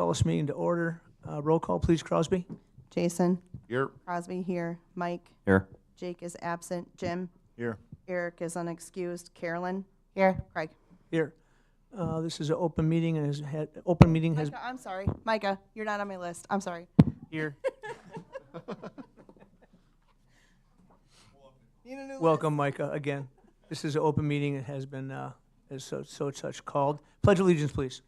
Call this meeting to order. Roll call, please, Crosby. Jason. Here. Crosby here. Mike. Here. Jake is absent. Jim. Here. Eric is unexcused. Carolyn. Here. Craig. Here. This is an open meeting and open meeting has. Micah, I'm sorry. Micah, you're not on my list. I'm sorry. Here. Need a new Welcome, Micah, again. This is an open meeting. It has been, as such called. Pledge allegiance, please.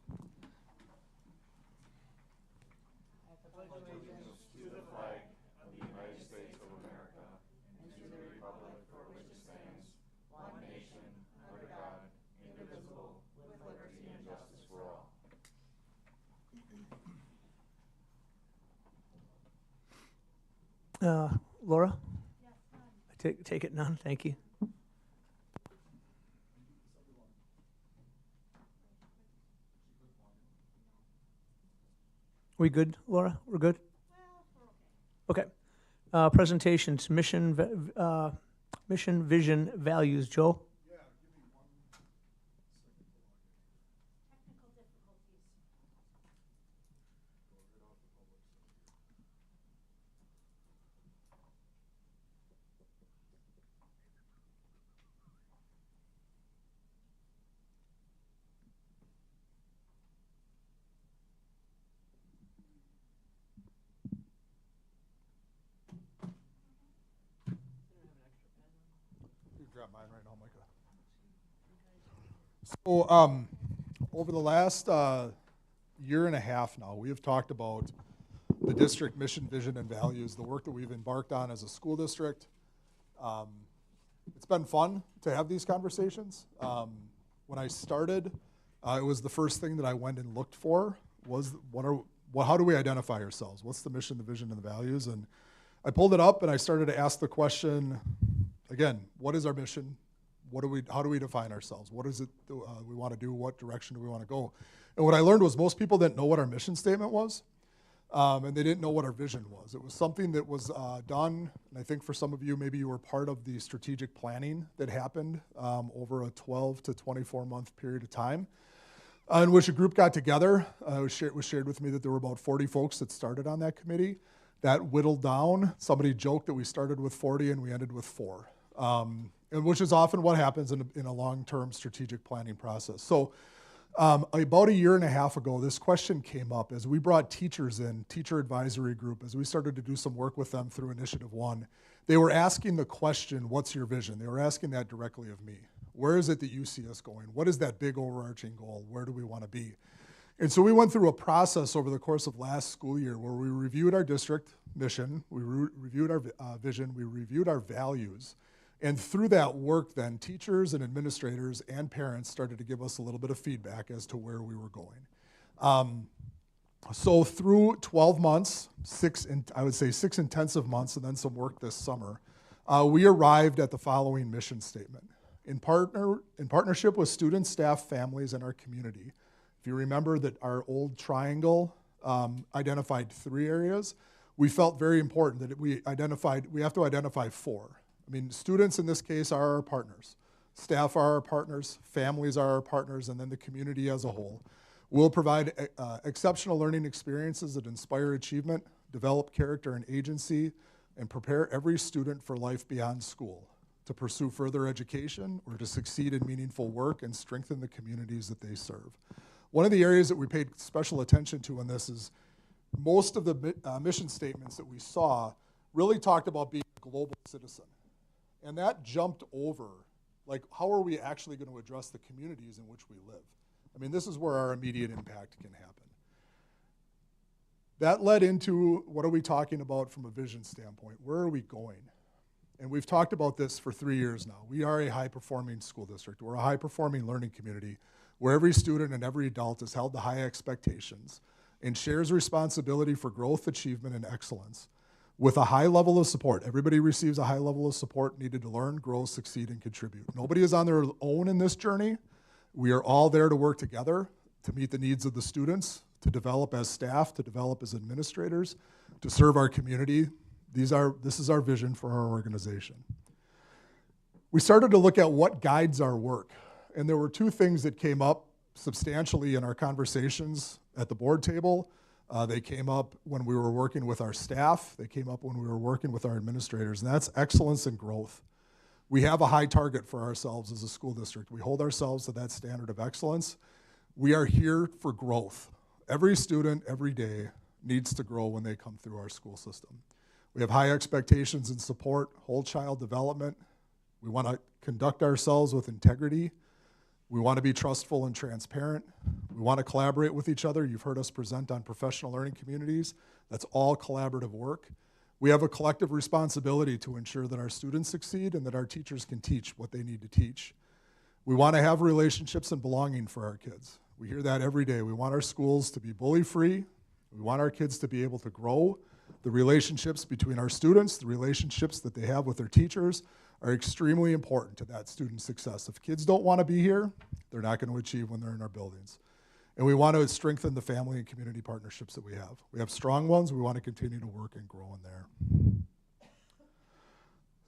Laura? Yes, take it none, thank you. We good, Laura? We're good? Okay. Presentations, mission, vision, values. Joe? Grab mine right now, Micah. So, over the last year and a half now, we have talked about the district mission, vision, and values, the work that we've embarked on as a school district. It's been fun to have these conversations. When I started, it was the first thing that I went and looked for was how do we identify ourselves? What's the mission, the vision, and the values? And I pulled it up and I started to ask the question, again, what is our mission? How do we define ourselves? What is it we want to do? What direction do we want to go? And what I learned was most people didn't know what our mission statement was, and they didn't know what our vision was. It was something that was done, and I think for some of you, maybe you were part of the strategic planning that happened over a 12 to 24-month period of time, in which a group got together. It was shared with me that there were about 40 folks that started on that committee. That whittled down. Somebody joked that we started with 40 and we ended with 4. And which is often what happens in a long-term strategic planning process. So about a year and a half ago, this question came up as we brought teachers in, teacher advisory group, as we started to do some work with them through Initiative 1. They were asking the question, what's your vision? They were asking that directly of me. Where is it that you see us going? What is that big overarching goal? Where do we want to be? And so we went through a process over the course of last school year where we reviewed our district mission, we reviewed our vision, we reviewed our values. And through that work then, teachers and administrators and parents started to give us a little bit of feedback as to where we were going. So through 12 months, 6 intensive months, and then some work this summer, we arrived at the following mission statement. In partnership with students, staff, families, and our community. If you remember that our old triangle identified 3 areas, we felt very important that we have to identify 4. I mean, students in this case are our partners. Staff are our partners, families are our partners, and then the community as a whole. We'll provide exceptional learning experiences that inspire achievement, develop character and agency, and prepare every student for life beyond school, to pursue further education or to succeed in meaningful work and strengthen the communities that they serve. One of the areas that we paid special attention to in this is most of the mission statements that we saw really talked about being a global citizen. And that jumped over, like, how are we actually going to address the communities in which we live? I mean, this is where our immediate impact can happen. That led into, what are we talking about from a vision standpoint? Where are we going? And we've talked about this for 3 years now. We are a high-performing school district. We're a high-performing learning community where every student and every adult is held to high expectations and shares responsibility for growth, achievement, and excellence with a high level of support. Everybody receives a high level of support needed to learn, grow, succeed, and contribute. Nobody is on their own in this journey. We are all there to work together to meet the needs of the students, to develop as staff, to develop as administrators, to serve our community. This is our vision for our organization. We started to look at what guides our work, and there were 2 things that came up substantially in our conversations at the board table. They came up when we were working with our staff. They came up when we were working with our administrators, and that's excellence and growth. We have a high target for ourselves as a school district. We hold ourselves to that standard of excellence. We are here for growth. Every student, every day, needs to grow when they come through our school system. We have high expectations and support, whole child development. We want to conduct ourselves with integrity. We want to be trustful and transparent. We want to collaborate with each other. You've heard us present on professional learning communities. That's all collaborative work. We have a collective responsibility to ensure that our students succeed and that our teachers can teach what they need to teach. We want to have relationships and belonging for our kids. We hear that every day. We want our schools to be bully-free. We want our kids to be able to grow. The relationships between our students, the relationships that they have with their teachers are extremely important to that student success. If kids don't want to be here, they're not going to achieve when they're in our buildings. And we want to strengthen the family and community partnerships that we have. We have strong ones. We want to continue to work and grow in there.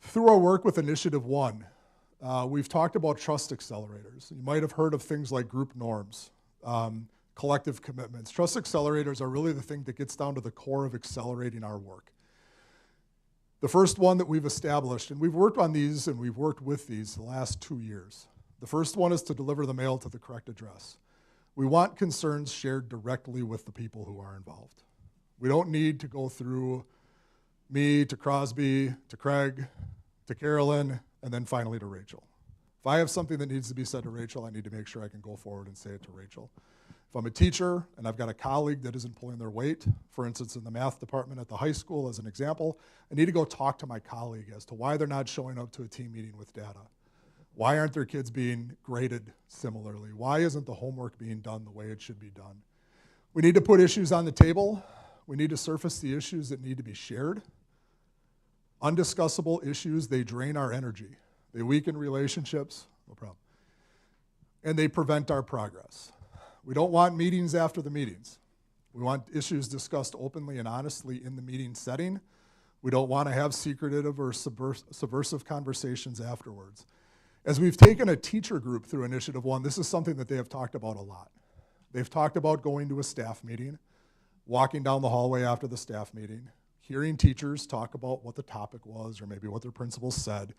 Through our work with Initiative 1, we've talked about trust accelerators. You might have heard of things like group norms, collective commitments. Trust accelerators are really the thing that gets down to the core of accelerating our work. The first one that we've established, and we've worked on these and we've worked with these the last 2 years. The first one is to deliver the mail to the correct address. We want concerns shared directly with the people who are involved. We don't need to go through me to Crosby, to Craig, to Carolyn, and then finally to Rachel. If I have something that needs to be said to Rachel, I need to make sure I can go forward and say it to Rachel. If I'm a teacher and I've got a colleague that isn't pulling their weight, for instance, in the math department at the high school as an example, I need to go talk to my colleague as to why they're not showing up to a team meeting with data. Why aren't their kids being graded similarly? Why isn't the homework being done the way it should be done? We need to put issues on the table. We need to surface the issues that need to be shared. Undiscussable issues, they drain our energy. They weaken relationships, no problem. And they prevent our progress. We don't want meetings after the meetings. We want issues discussed openly and honestly in the meeting setting. We don't want to have secretive or subversive conversations afterwards. As we've taken a teacher group through Initiative 1, this is something that they have talked about a lot. They've talked about going to a staff meeting, walking down the hallway after the staff meeting, hearing teachers talk about what the topic was or maybe what their principal said.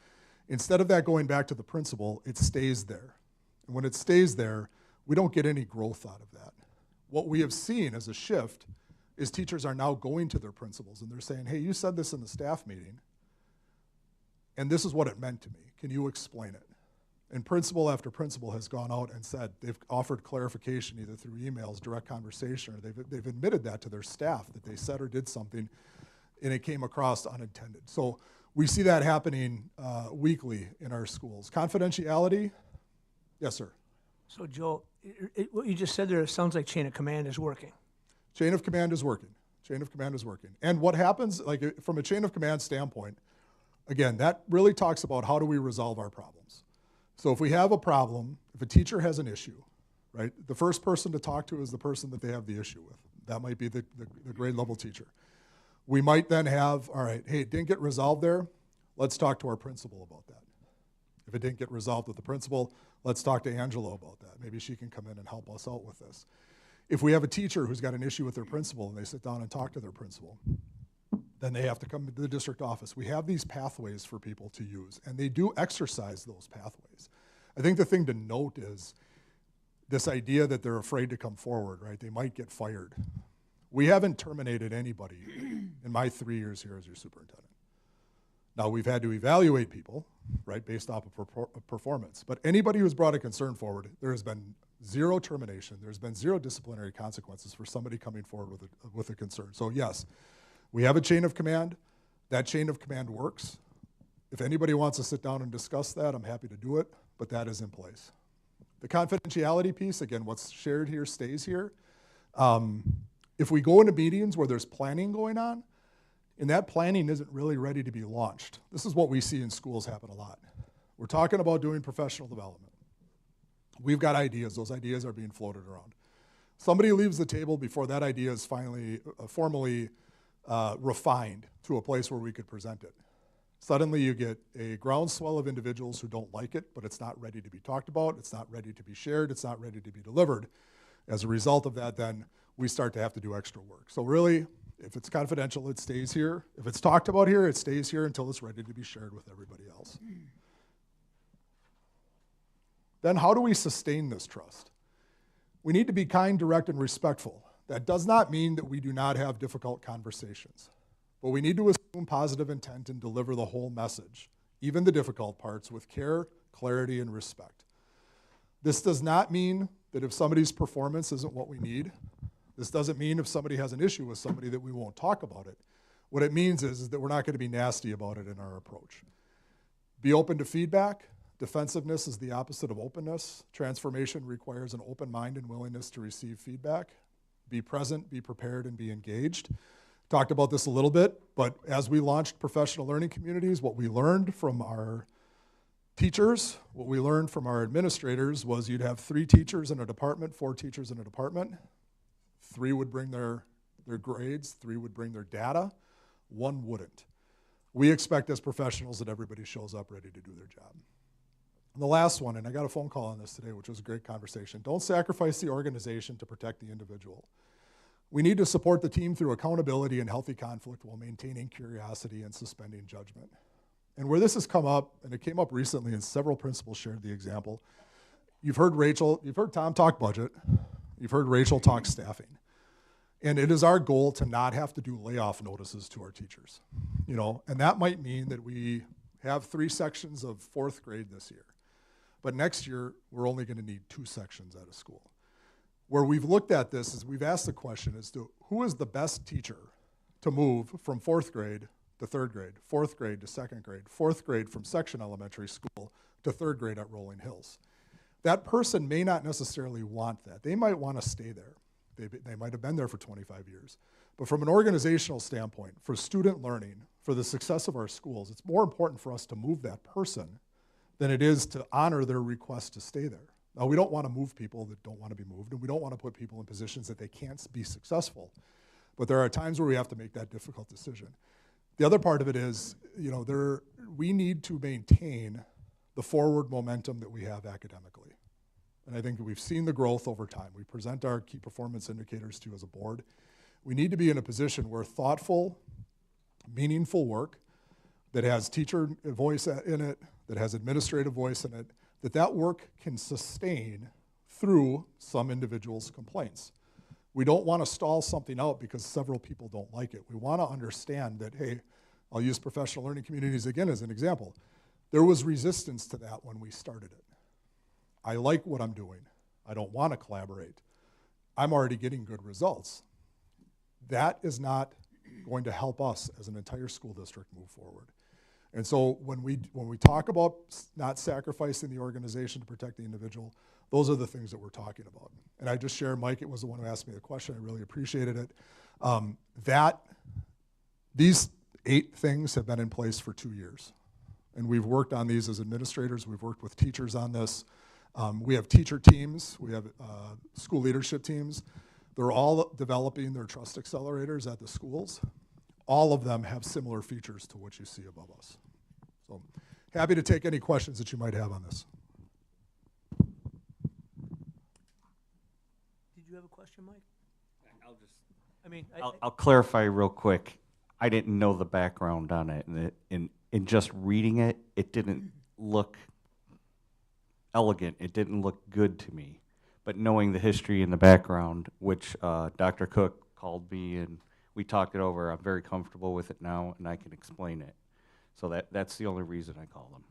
Instead of that going back to the principal, it stays there. And when it stays there, we don't get any growth out of that. What we have seen as a shift is teachers are now going to their principals and they're saying, hey, you said this in the staff meeting, and this is what it meant to me. Can you explain it? And principal after principal has gone out and said, they've offered clarification either through emails, direct conversation, or they've admitted that to their staff, that they said or did something and it came across unintended. So we see that happening weekly in our schools. Confidentiality, yes, sir. So Joe, what you just said there sounds like chain of command is working. Chain of command is working. Chain of command is working. And what happens, like from a chain of command standpoint, again, that really talks about how do we resolve our problems. So if we have a problem, if a teacher has an issue, right, the first person to talk to is the person that they have the issue with. That might be the grade level teacher. We might then have, all right, hey, it didn't get resolved there. Let's talk to our principal about that. If it didn't get resolved with the principal, let's talk to Angela about that. Maybe she can come in and help us out with this. If we have a teacher who's got an issue with their principal and they sit down and talk to their principal, then they have to come to the district office. We have these pathways for people to use, and they do exercise those pathways. I think the thing to note is this idea that they're afraid to come forward, right? They might get fired. We haven't terminated anybody in my 3 years here as your superintendent. Now, we've had to evaluate people, right, based off of performance. But anybody who's brought a concern forward, there has been zero termination. There's been zero disciplinary consequences for somebody coming forward with a concern. So, yes, we have a chain of command. That chain of command works. If anybody wants to sit down and discuss that, I'm happy to do it, but that is in place. The confidentiality piece, again, what's shared here stays here. If we go into meetings where there's planning going on, and that planning isn't really ready to be launched, this is what we see in schools happen a lot. We're talking about doing professional development. We've got ideas. Those ideas are being floated around. Somebody leaves the table before that idea is finally formally refined to a place where we could present it. Suddenly you get a groundswell of individuals who don't like it, but it's not ready to be talked about, it's not ready to be shared, it's not ready to be delivered. As a result of that, then we start to have to do extra work. So really, if it's confidential, it stays here. If it's talked about here, it stays here until it's ready to be shared with everybody else. Then how do we sustain this trust? We need to be kind, direct, and respectful. That does not mean that we do not have difficult conversations, but we need to assume positive intent and deliver the whole message, even the difficult parts, with care, clarity, and respect. This does not mean that if somebody's performance isn't what we need, this doesn't mean if somebody has an issue with somebody that we won't talk about it. What it means is that we're not going to be nasty about it in our approach. Be open to feedback. Defensiveness is the opposite of openness. Transformation requires an open mind and willingness to receive feedback. Be present, be prepared, and be engaged. Talked about this a little bit, but as we launched professional learning communities, what we learned from our teachers, what we learned from our administrators was you'd have 3 teachers in a department, 4 teachers in a department. 3 would bring their grades, 3 would bring their data, 1 wouldn't. We expect as professionals that everybody shows up ready to do their job. And the last one, and I got a phone call on this today, which was a great conversation. Don't sacrifice the organization to protect the individual. We need to support the team through accountability and healthy conflict while maintaining curiosity and suspending judgment. And where this has come up, and it came up recently, and several principals shared the example. You've heard Tom talk budget. You've heard Rachel talk staffing. And it is our goal to not have to do layoff notices to our teachers. And that might mean that we have 3 sections of 4th grade this year. But next year, we're only going to need 2 sections at a school. Where we've looked at this is we've asked the question as to who is the best teacher to move from 4th grade to 3rd grade, 4th grade to 2nd grade, 4th grade from Section Elementary School to 3rd grade at Rolling Hills. That person may not necessarily want that. They might want to stay there. They might have been there for 25 years. But from an organizational standpoint, for student learning, for the success of our schools, it's more important for us to move that person than it is to honor their request to stay there. Now, we don't want to move people that don't want to be moved, and we don't want to put people in positions that they can't be successful. But there are times where we have to make that difficult decision. The other part of it is, we need to maintain the forward momentum that we have academically. And I think that we've seen the growth over time. We present our key performance indicators to you as a board. We need to be in a position where thoughtful, meaningful work that has teacher voice in it, that has administrative voice in it, that work can sustain through some individuals' complaints. We don't want to stall something out because several people don't like it. We want to understand that, hey, I'll use professional learning communities again as an example. There was resistance to that when we started it. I like what I'm doing. I don't want to collaborate. I'm already getting good results. That is not going to help us as an entire school district move forward. And so when we talk about not sacrificing the organization to protect the individual, those are the things that we're talking about. And I just shared, Mike, it was the one who asked me the question. I really appreciated it. These 8 things have been in place for 2 years. And we've worked on these as administrators. We've worked with teachers on this. We have teacher teams. We have school leadership teams. They're all developing their trust accelerators at the schools. All of them have similar features to what you see above us. So happy to take any questions that you might have on this. Did you have a question, Mike? I'll clarify real quick. I didn't know the background on it, and in just reading it, it didn't look elegant. It didn't look good to me. But knowing the history and the background, which Dr. Cook called me and we talked it over, I'm very comfortable with it now, and I can explain it. So that's the only reason I call them.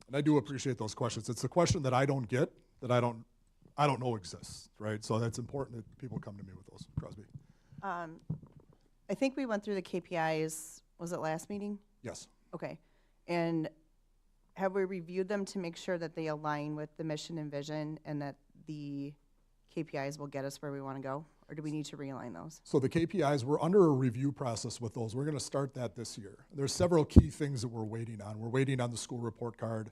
And I do appreciate those questions. It's a question that I don't get, that I don't know exists, right? So that's important that people come to me with those. Crosby. I think we went through the KPIs, was it last meeting? Yes. Okay. And have we reviewed them to make sure that they align with the mission and vision and that the KPIs will get us where we want to go? Or do we need to realign those? So the KPIs, we're under a review process with those. We're going to start that this year. There's several key things that we're waiting on. We're waiting on the school report card.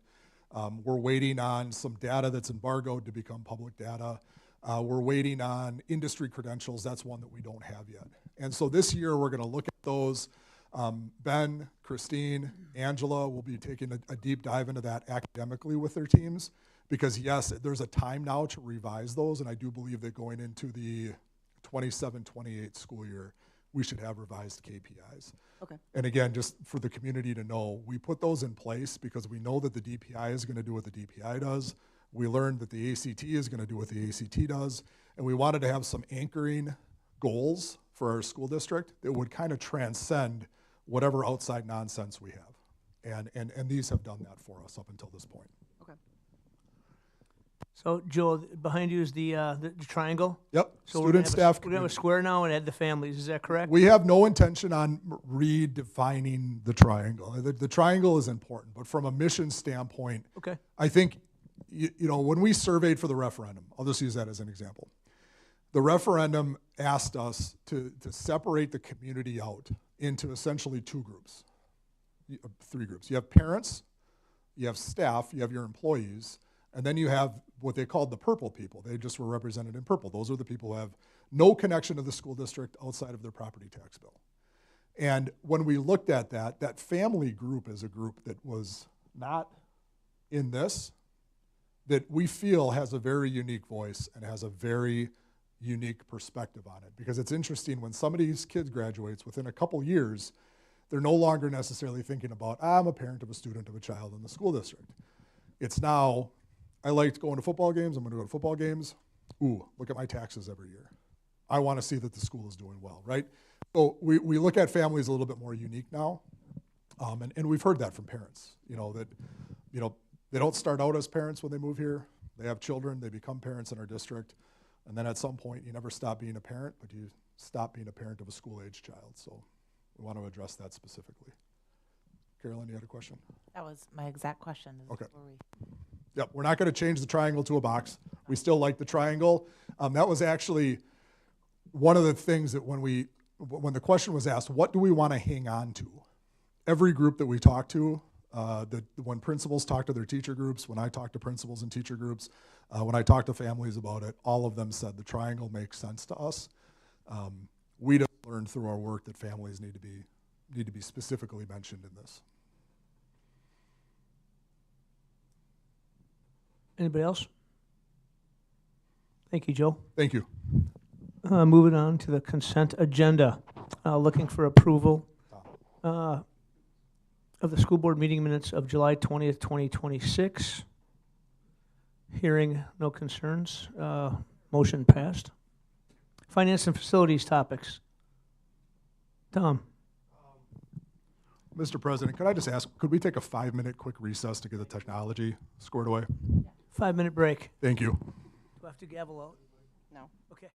We're waiting on some data that's embargoed to become public data. We're waiting on industry credentials. That's one that we don't have yet. And so this year we're going to look at those. Ben, Christine, Angela will be taking a deep dive into that academically with their teams Because yes, there's a time now to revise those, and I do believe that going into the 27-28 school year, we should have revised KPIs. Okay. And again, just for the community to know, we put those in place because we know that the DPI is gonna do what the DPI does. We learned that the ACT is gonna do what the ACT does, and we wanted to have some anchoring goals for our school district that would kind of transcend whatever outside nonsense we have. And these have done that for us up until this point. Okay. So, Joe, behind you is the triangle? Yep, So we're gonna student, have staff, we're gonna have a community. square now and add the families, is that correct? We have no intention on redefining the triangle. The triangle is important, but from a mission standpoint, Okay, I think, you know, when we surveyed for the referendum, I'll just use that as an example. The referendum asked us to separate the community out into essentially two groups, three groups. You have parents, you have staff, you have your employees, and then you have what they called the purple people. They just were represented in purple. Those are the people who have no connection to the school district outside of their property tax bill. And when we looked at that, that family group is a group that was not in this, that we feel has a very unique voice and has a very unique perspective on it. Because it's interesting, when somebody's kid graduates, within a couple years, they're no longer necessarily thinking about, I'm a parent of a student of a child in the school district. It's now, I liked going to football games, I'm gonna go to football games. Ooh, look at my taxes every year. I wanna see that the school is doing well, right? So we look at families a little bit more unique now. And we've heard that from parents, that, they don't start out as parents when they move here. They have children, they become parents in our district. And then at some point, you never stop being a parent, but you stop being a parent of a school-age child. So we want to address that specifically. Carolyn, you had a question? That was my exact question. Okay. Were we- Yep, we're not going to change the triangle to a box. We still like the triangle. That was actually one of the things that when the question was asked, what do we want to hang on to? Every group that we talked to, when principals talk to their teacher groups, when I talk to principals and teacher groups, when I talk to families about it, all of them said the triangle makes sense to us. We just learned through our work that families need to be specifically mentioned in this. anybody else? Thank you, Joe. Thank you. Moving on to the consent agenda, looking for approval of the school board meeting minutes of July 20th, 2026. Hearing no concerns, motion passed. Finance and facilities topics. Tom, Mr. President, could I just ask, could we take a 5-minute quick recess to get the technology squared away? 5-minute break. Thank you. Do I have to gavel out? No. Okay.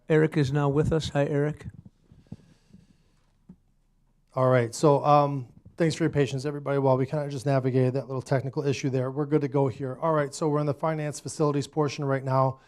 Eric is now with us. Hi, Eric. All right, so thanks for your patience, everybody. While we kind of just navigated that little technical issue there, we're good to go here. All right, so we're in the finance facilities portion right now.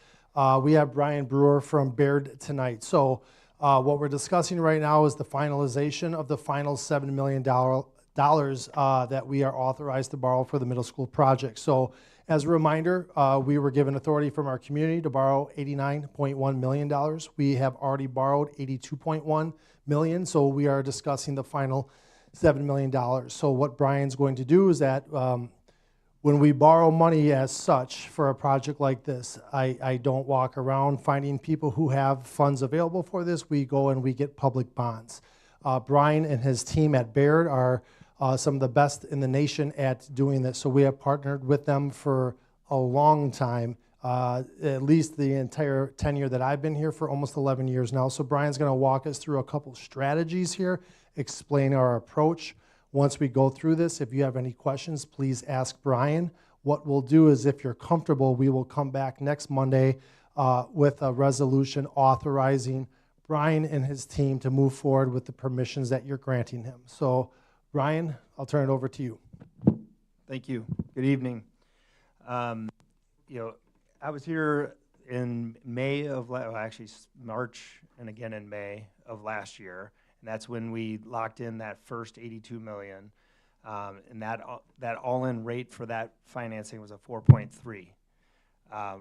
We have Brian Brewer from Baird tonight. So what we're discussing right now is the finalization of the final $7 million that we are authorized to borrow for the middle school project. So as a reminder, we were given authority from our community to borrow $89.1 million. We have already borrowed $82.1 million, so we are discussing the final $7 million. So what Brian's going to do is that when we borrow money as such for a project like this, I don't walk around finding people who have funds available for this. We go and we get public bonds. Brian and his team at Baird are some of the best in the nation at doing this. So we have partnered with them for a long time, at least the entire tenure that I've been here, for almost 11 years now. So Brian's going to walk us through a couple strategies here, explain our approach. Once we go through this, if you have any questions, please ask Brian. What we'll do is, if you're comfortable, we will come back next Monday with a resolution authorizing Brian and his team to move forward with the permissions that you're granting him. So Brian, I'll turn it over to you. Thank you. Good evening. I was here in May of, actually March and again in May of last year, and that's when we locked in that first $82 million, and that all-in rate for that financing was a 4.3.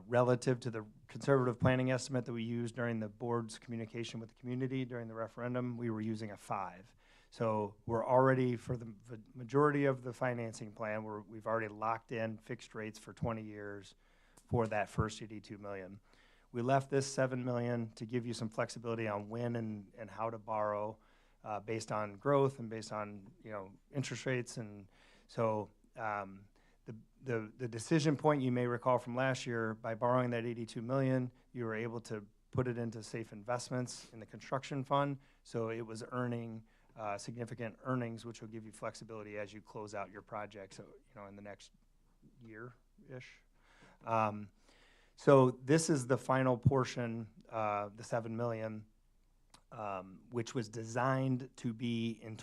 Relative to the conservative planning estimate that we used during the board's communication with the community during the referendum, we were using a 5. So we're already, for the majority of the financing plan, we've already locked in fixed rates for 20 years for that first $82 million. We left this $7 million to give you some flexibility on when and how to borrow based on growth and based on interest rates. And so the decision point, you may recall from last year, by borrowing that $82 million, you were able to put it into safe investments in the construction fund, so it was earning significant earnings, which will give you flexibility as you close out your project, so in the next year-ish. So this is the final portion, the $7 million, which was designed to be in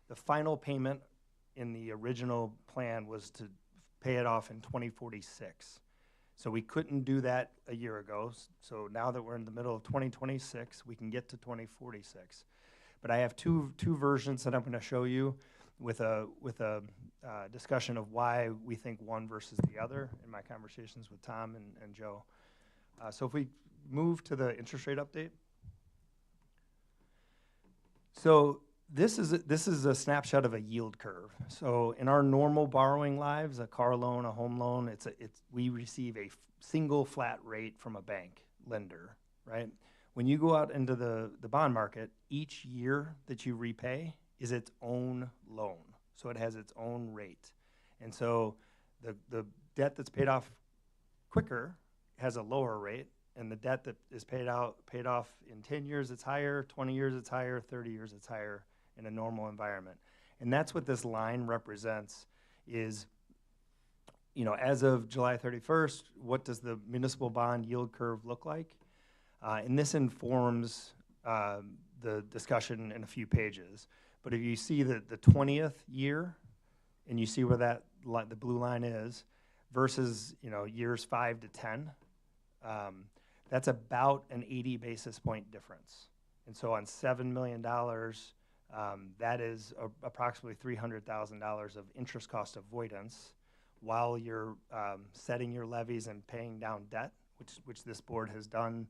the final payment in the original plan was to pay it off in 2046. So we couldn't do that a year ago. So now that we're in the middle of 2026, we can get to 2046. But I have two versions that I'm going to show you with a discussion of why we think one versus the other in my conversations with Tom and Joe. So if we move to the interest rate update. So this is a snapshot of a yield curve. So in our normal borrowing lives, a car loan, a home loan, we receive a single flat rate from a bank lender, right? When you go out into the bond market, each year that you repay is its own loan. So it has its own rate. And so the debt that's paid off quicker has a lower rate, and the debt that is paid off in 10 years, it's higher, 20 years, it's higher, 30 years, it's higher in a normal environment. And that's what this line represents is, as of July 31st, what does the municipal bond yield curve look like? And this informs the discussion in a few pages. But if you see the 20th year, and you see where the blue line is, versus years 5 to 10, that's about an 80 basis point difference. And so on $7 million, that is approximately $300,000 of interest cost avoidance while you're setting your levies and paying down debt, which this board has done,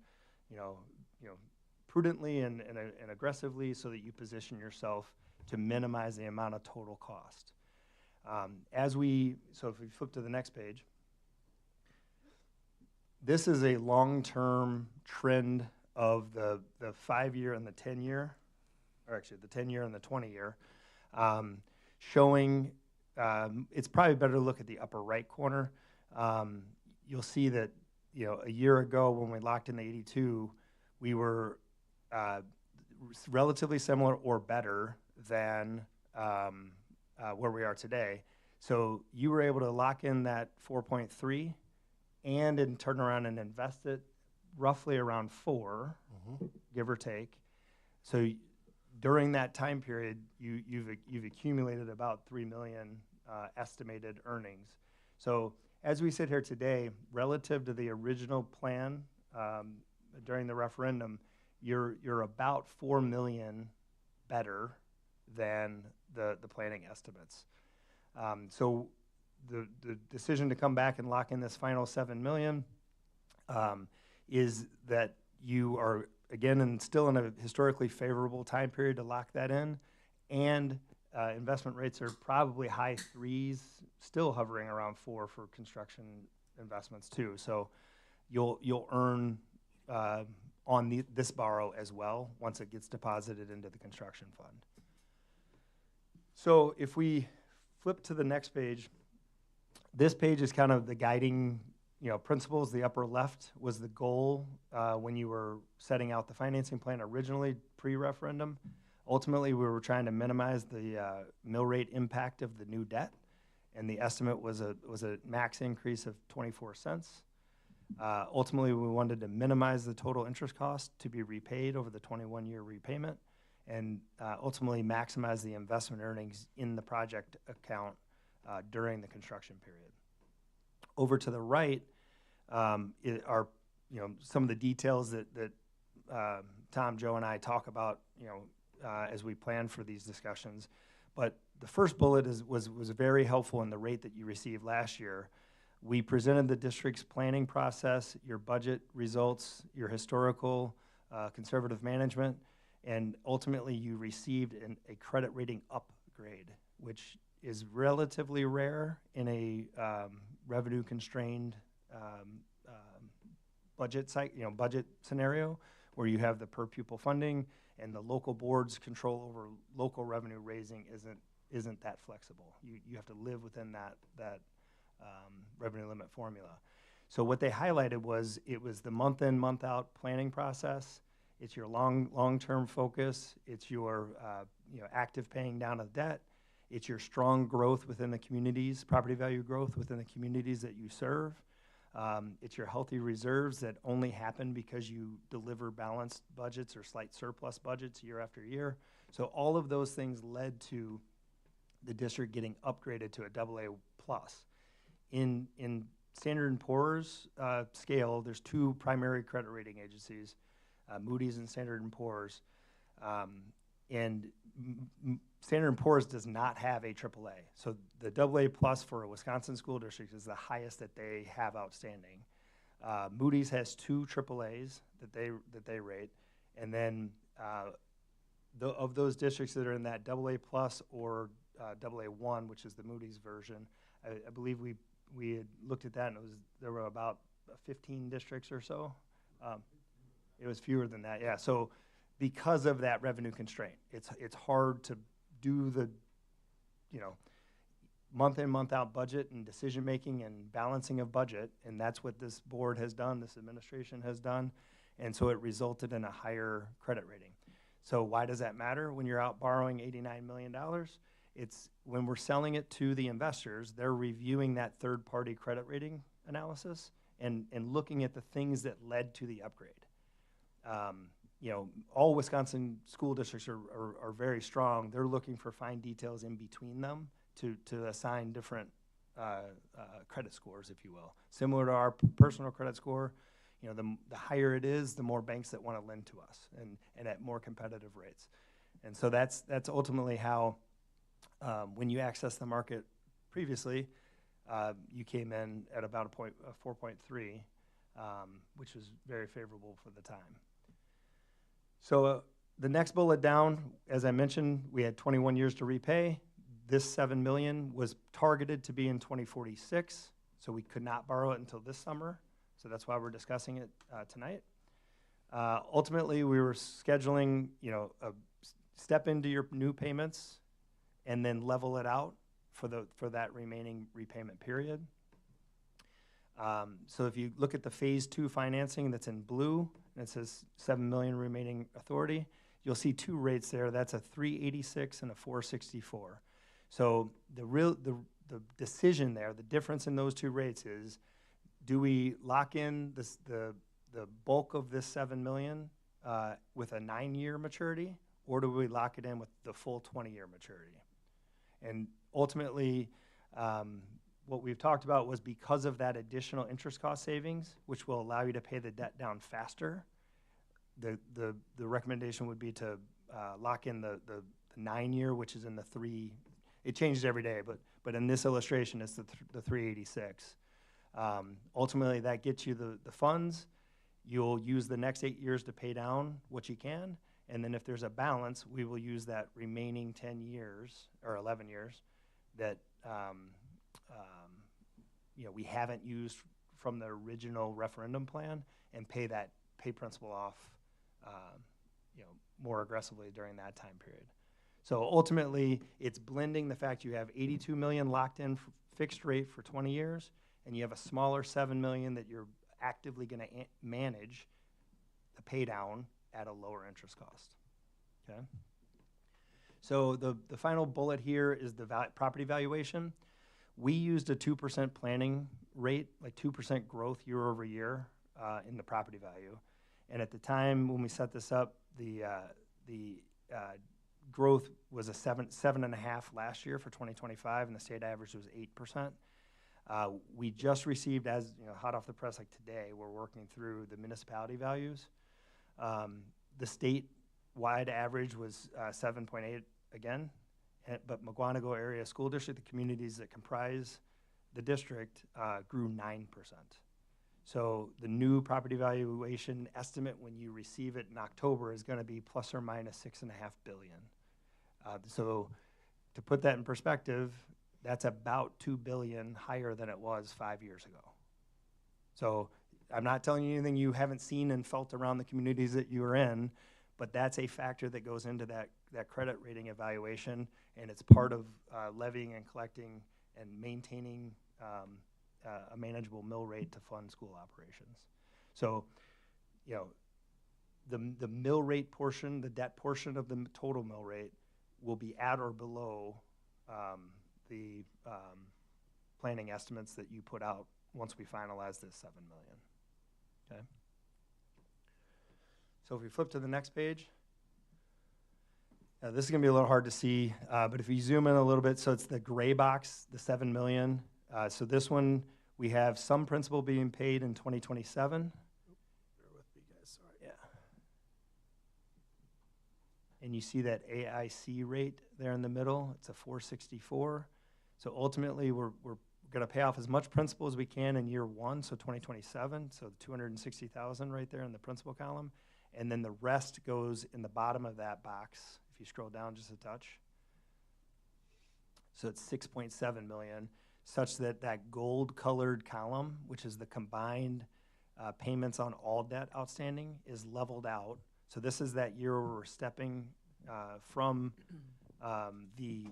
prudently and aggressively, so that you position yourself to minimize the amount of total cost. So if we flip to the next page, this is a long-term trend of the 5-year and the 10-year, or actually the 10-year and the 20-year, showing, it's probably better to look at the upper right corner. You'll see that, a year ago when we locked in the 82, we were relatively similar or better than where we are today. So you were able to lock in that 4.3 and then turn around and invest it roughly around 4, give or take. So during that time period, you've accumulated about 3 million estimated earnings. So as we sit here today, relative to the original plan during the referendum, you're about 4 million better than the planning estimates. So the decision to come back and lock in this final 7 million is that you are, again, still in a historically favorable time period to lock that in, and investment rates are probably high 3s, still hovering around 4 for construction investments too. So you'll earn on this borrow as well once it gets deposited into the construction fund. So if we flip to the next page, this page is kind of the guiding principles. The upper left was the goal when you were setting out the financing plan originally pre-referendum. Ultimately, we were trying to minimize the mill rate impact of the new debt, and the estimate was a max increase of 24 cents. Ultimately, we wanted to minimize the total interest cost to be repaid over the 21-year repayment, and ultimately maximize the investment earnings in the project account during the construction period. Over to the right are some of the details that Tom, Joe, and I talk about as we plan for these discussions. But the first bullet was very helpful in the rate that you received last year. We presented the district's planning process, your budget results, your historical conservative management, and ultimately you received a credit rating upgrade, which is relatively rare in a revenue constrained budget scenario where you have the per pupil funding and the local board's control over local revenue raising isn't that flexible. You have to live within that revenue limit formula. So what they highlighted was it was the month in, month out planning process. It's your long-term focus. It's your active paying down of debt. It's your strong growth within the communities, property value growth within the communities that you serve. It's your healthy reserves that only happen because you deliver balanced budgets or slight surplus budgets year after year. So all of those things led to the district getting upgraded to a AA+. In Standard & Poor's scale, there's 2 primary credit rating agencies, Moody's and Standard & Poor's. And Standard & Poor's does not have a AAA. So the AA+ for a Wisconsin school district is the highest that they have outstanding. Moody's has 2 AAAs that they rate. And then of those districts that are in that AA+ or AA1, which is the Moody's version, I believe we had looked at that, and there were about 15 districts or so. It was fewer than that, yeah. So because of that revenue constraint, it's hard to do the month in, month out budget and decision making and balancing of budget, and that's what this board has done, this administration has done, and so it resulted in a higher credit rating. So why does that matter when you're out borrowing $89 million? It's when we're selling it to the investors, they're reviewing that third-party credit rating analysis and looking at the things that led to the upgrade. All Wisconsin school districts are very strong. They're looking for fine details in between them to assign different credit scores, if you will. Similar to our personal credit score, the higher it is, the more banks that want to lend to us and at more competitive rates. And so that's ultimately how, when you access the market previously, you came in at about a 4.3, which was very favorable for the time. So the next bullet down, as I mentioned, we had 21 years to repay. This $7 million was targeted to be in 2046, so we could not borrow it until this summer. So that's why we're discussing it tonight. Ultimately, we were scheduling, a step into your new payments and then level it out for that remaining repayment period. So if you look at the phase 2 financing that's in blue, and it says $7 million remaining authority, you'll see 2 rates there. That's a 386 and a 464. So the decision there, the difference in those 2 rates is, do we lock in the the bulk of this 7 million with a 9-year maturity, or do we lock it in with the full 20-year maturity? And ultimately, what we've talked about was because of that additional interest cost savings, which will allow you to pay the debt down faster, the recommendation would be to lock in the 9-year, which is in the 3, it changes every day, but in this illustration, it's the 386. Ultimately, that gets you the funds. You'll use the next 8 years to pay down what you can, and then if there's a balance, we will use that remaining 10 years, or 11 years, that we haven't used from the original referendum plan, and pay principal off more aggressively during that time period. So ultimately, it's blending the fact you have 82 million locked in fixed rate for 20 years, and you have a smaller 7 million that you're actively going to manage the pay down at a lower interest cost. Okay. So the final bullet here is the property valuation. We used a 2% planning rate, like 2% growth year over year in the property value. And at the time when we set this up, the growth was a 7.5 last year for 2025, and the state average was 8%. We just received, as hot off the press like today, we're working through the municipality values. The state-wide average was 7.8 again, but Mukwonago area school district, the communities that comprise the district, grew 9%. So the new property valuation estimate when you receive it in October is going to be plus or minus $6.5 billion. So to put that in perspective, that's about $2 billion higher than it was 5 years ago. So I'm not telling you anything you haven't seen and felt around the communities that you are in, but that's a factor that goes into that credit rating evaluation, and it's part of levying and collecting and maintaining a manageable mill rate to fund school operations. So, the mill rate portion, the debt portion of the total mill rate will be at or below the planning estimates that you put out once we finalize this 7 million. Okay. So if we flip to the next page, this is going to be a little hard to see, but if you zoom in a little bit, so it's the gray box, the 7 million. So this one, we have some principal being paid in 2027. Bear with me, guys. Sorry. Yeah. And you see that AIC rate there in the middle. It's a 464. So ultimately, we're going to pay off as much principal as we can in year 1, so 2027. So 260,000 right there in the principal column, and then the rest goes in the bottom of that box. If you scroll down just a touch, so it's 6.7 million. Such that gold-colored column, which is the combined payments on all debt outstanding, is leveled out. So this is that year where we're stepping from the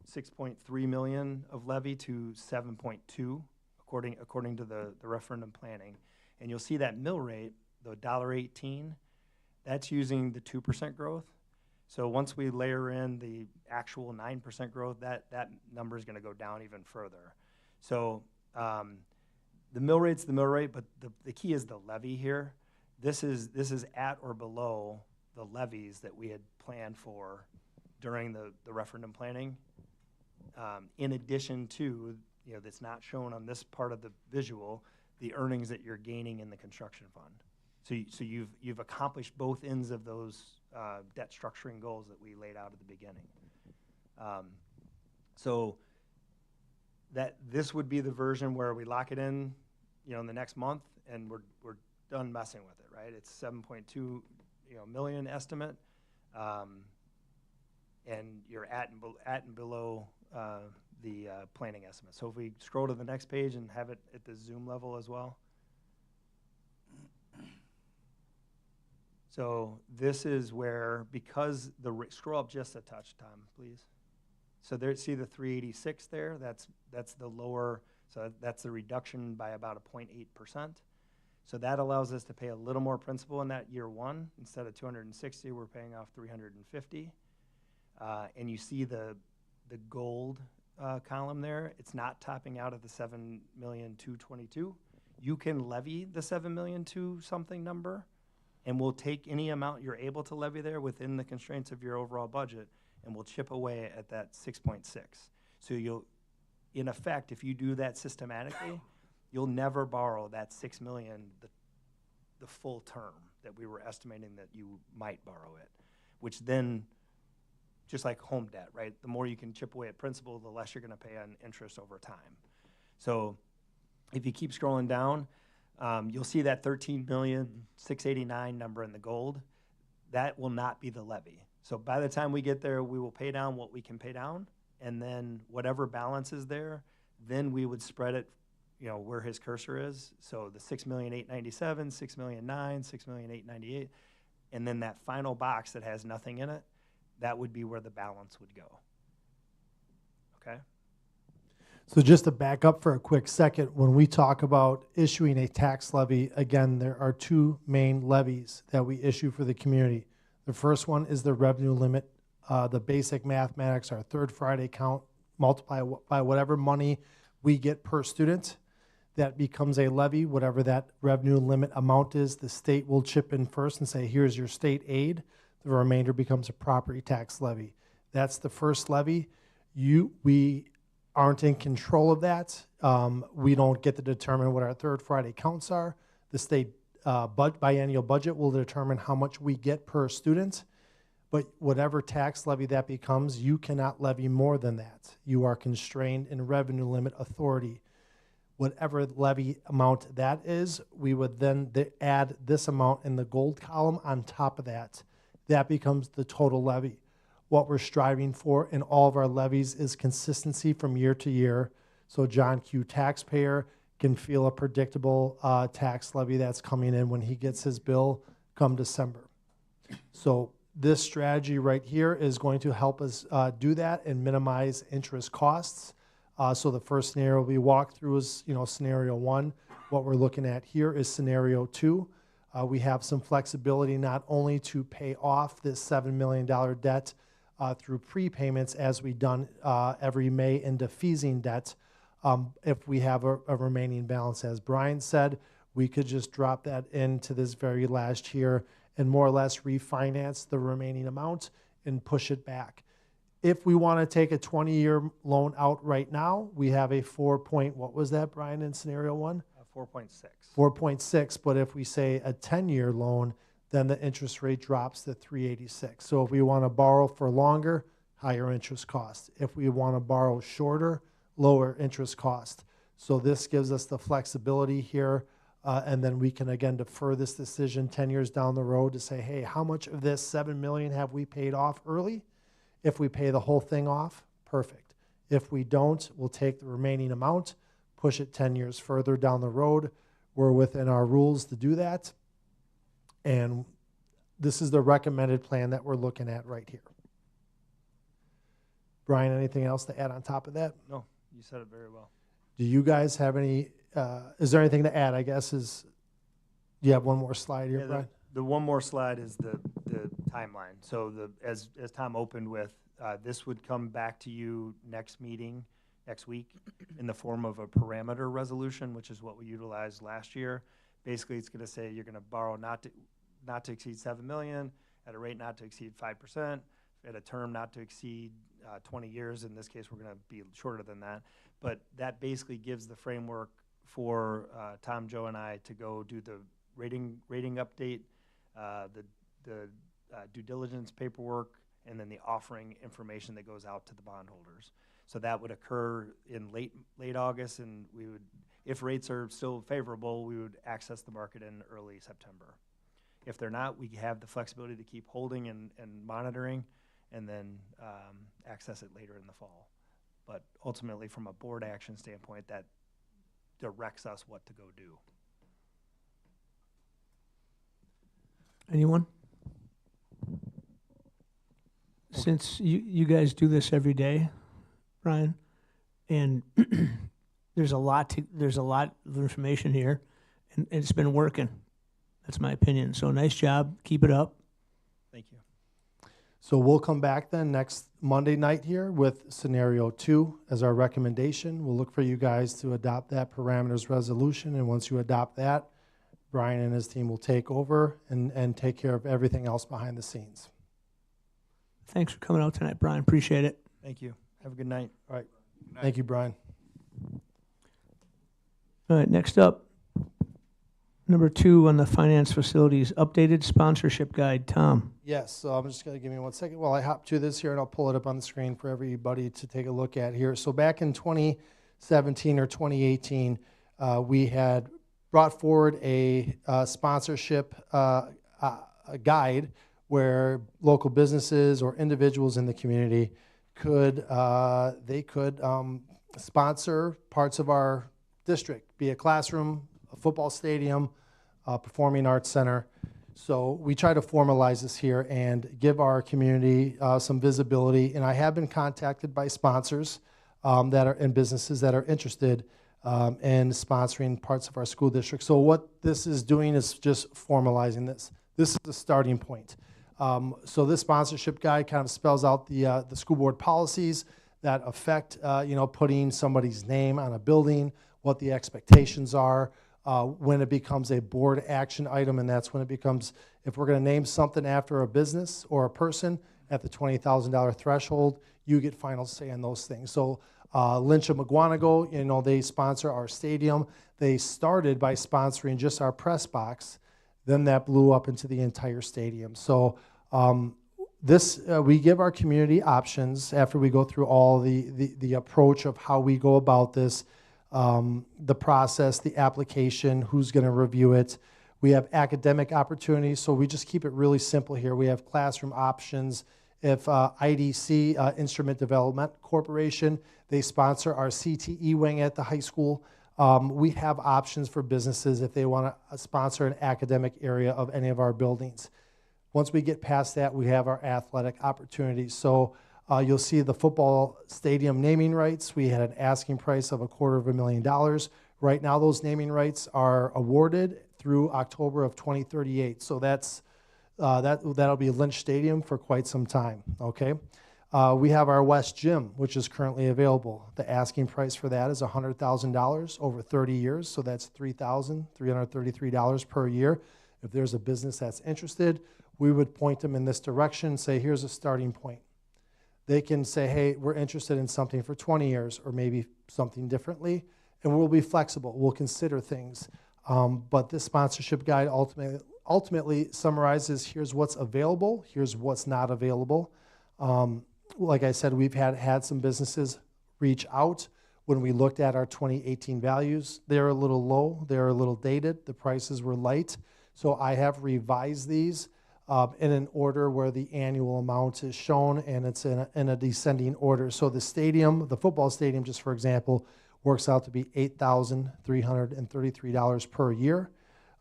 6.3 million of levy to 7.2, according to the referendum planning. And you'll see that mill rate, the $1.18, that's using the 2% growth. So once we layer in the actual 9% growth, that number is going to go down even further. So the mill rate's the mill rate, but the key is the levy here. This is at or below the levies that we had planned for during the referendum planning. In addition to, that's not shown on this part of the visual, the earnings that you're gaining in the construction fund. So you've accomplished both ends of those debt structuring goals that we laid out at the beginning. So that this would be the version where we lock it in, in the next month, and we're done messing with it, right? It's 7.2 million estimate, and you're at and below the planning estimate. So if we scroll to the next page and have it at the zoom level as well. So this is where, because scroll up just a touch, Tom, please. So there, see the 386 there? That's the lower, so that's the reduction by about 0.8%. So that allows us to pay a little more principal in that year 1. Instead of 260, we're paying off 350. And you see the gold column there. It's not topping out at the 7,222,000. you can levy the 7 million to something number, and we'll take any amount you're able to levy there within the constraints of your overall budget, and we'll chip away at that 6.6. So you'll, in effect, if you do that systematically, you'll never borrow that 6 million the full term that we were estimating that you might borrow it, which then, just like home debt, right? The more you can chip away at principal, the less you're gonna pay on interest over time. So if you keep scrolling down, you'll see that 13,689,000 number in the gold. That will not be the levy. So by the time we get there, we will pay down what we can pay down, and then whatever balance is there, then we would spread it, you know, where his cursor is. So the 6,897,000, 6,009,000, 6,898,000, and then that final box that has nothing in it, that would be where the balance would go. Okay? So just to back up for a quick second, when we talk about issuing a tax levy, again, there are two main levies that we issue for the community. The first one is the revenue limit. The basic mathematics, our third Friday count, multiply by whatever money we get per student. That becomes a levy, whatever that revenue limit amount is. The state will chip in first and say, here's your state aid. The remainder becomes a property tax levy. That's the first levy. We aren't in control of that. We don't get to determine what our third Friday counts are. The state biennial budget will determine how much we get per student. But whatever tax levy that becomes, you cannot levy more than that. You are constrained in revenue limit authority. Whatever levy amount that is, we would then add this amount in the gold column on top of that. That becomes the total levy. What we're striving for in all of our levies is consistency from year to year. So John Q. taxpayer can feel a predictable tax levy that's coming in when he gets his bill come December. So this strategy right here is going to help us do that and minimize interest costs. So the first scenario we walk through is, scenario one. What we're looking at here is scenario two. We have some flexibility not only to pay off this $7 million debt through prepayments as we've done every May in defeasing debt. If we have a remaining balance, as Brian said, we could just drop that into this very last year and more or less refinance the remaining amount and push it back. If we want to take a 20-year loan out right now, we have a what was that, Brian, in scenario one? 4.6. 4.6, but if we say a 10-year loan, then the interest rate drops to 3.86. So if we want to borrow for longer, higher interest cost. If we want to borrow shorter, lower interest cost. So this gives us the flexibility here, and then we can again defer this decision 10 years down the road to say, hey, how much of this $7 million have we paid off early? If we pay the whole thing off, perfect. If we don't, we'll take the remaining amount, push it 10 years further down the road. We're within our rules to do that. And this is the recommended plan that we're looking at right here. Brian, anything else to add on top of that? No, you said it very well. Do you guys have any, is there anything to add, I guess, do you have one more slide here, Yeah, Brian? the one more slide is the timeline. So as Tom opened with, this would come back to you next week, in the form of a parameter resolution, which is what we utilized last year. Basically, it's going to say you're going to borrow not to exceed 7 million at a rate not to exceed 5%, at a term not to exceed 20 years. In this case, we're going to be shorter than that. But that basically gives the framework for Tom, Joe, and I to go do the rating update, the due diligence paperwork, and then the offering information that goes out to the bondholders. So that would occur in late August, and we would, if rates are still favorable, we would access the market in early September. If they're not, we have the flexibility to keep holding and monitoring, and then access it later in the fall. But ultimately, from a board action standpoint, that directs us what to go do. Anyone? Since you guys do this every day, Brian, and there's a lot of information here, and it's been working. That's my opinion. So nice job. Keep it up. Thank you. So we'll come back then next Monday night here with scenario 2 as our recommendation. We'll look for you guys to adopt that parameters resolution, and once you adopt that, Brian and his team will take over and take care of everything else behind the scenes. Thanks for coming out tonight, Brian. Appreciate it. Thank you. Have a good night. All right. Thank you, Brian. All right, next up, number 2 on the finance facilities updated sponsorship guide. Tom. Yes, so I'm just going to give me 1 second while I hop to this here, and I'll pull it up on the screen for everybody to take a look at here. So back in 2017 or 2018, we had brought forward a sponsorship a guide where local businesses or individuals in the community could sponsor parts of our district, be a classroom, a football stadium, a performing arts center. So we try to formalize this here and give our community some visibility. And I have been contacted by sponsors that are and businesses that are interested in sponsoring parts of our school district. So what this is doing is just formalizing this. This is the starting point. So this sponsorship guide kind of spells out the school board policies that affect putting somebody's name on a building, what the expectations are, when it becomes a board action item, and that's when it becomes, if we're going to name something after a business or a person at the $20,000 threshold, you get final say on those things. So Lynch of Mukwonago, they sponsor our stadium. They started by sponsoring just our press box. Then that blew up into the entire stadium. So we give our community options after we go through all the approach of how we go about this, the process, the application, who's going to review it. We have academic opportunities, so we just keep it really simple here. We have classroom options. If IDC, Instrument Development Corporation, they sponsor our CTE wing at the high school. We have options for businesses if they want to sponsor an academic area of any of our buildings. Once we get past that, we have our athletic opportunities. So you'll see the football stadium naming rights. We had an asking price of $250,000. Right now, those naming rights are awarded through October of 2038. So that'll be Lynch Stadium for quite some time, okay? We have our West Gym, which is currently available. The asking price for that is $100,000 over 30 years, so that's $3,333 per year. If there's a business that's interested, we would point them in this direction, say, here's a starting point. They can say, hey, we're interested in something for 20 years or maybe something differently, and we'll be flexible. We'll consider things. But this sponsorship guide ultimately summarizes here's what's available, here's what's not available. Like I said, we've had some businesses reach out when we looked at our 2018 values. They're a little low, they're a little dated, the prices were light. So I have revised these in an order where the annual amount is shown, and it's in a descending order. So the stadium, the football stadium, just for example, works out to be $8,333 per year.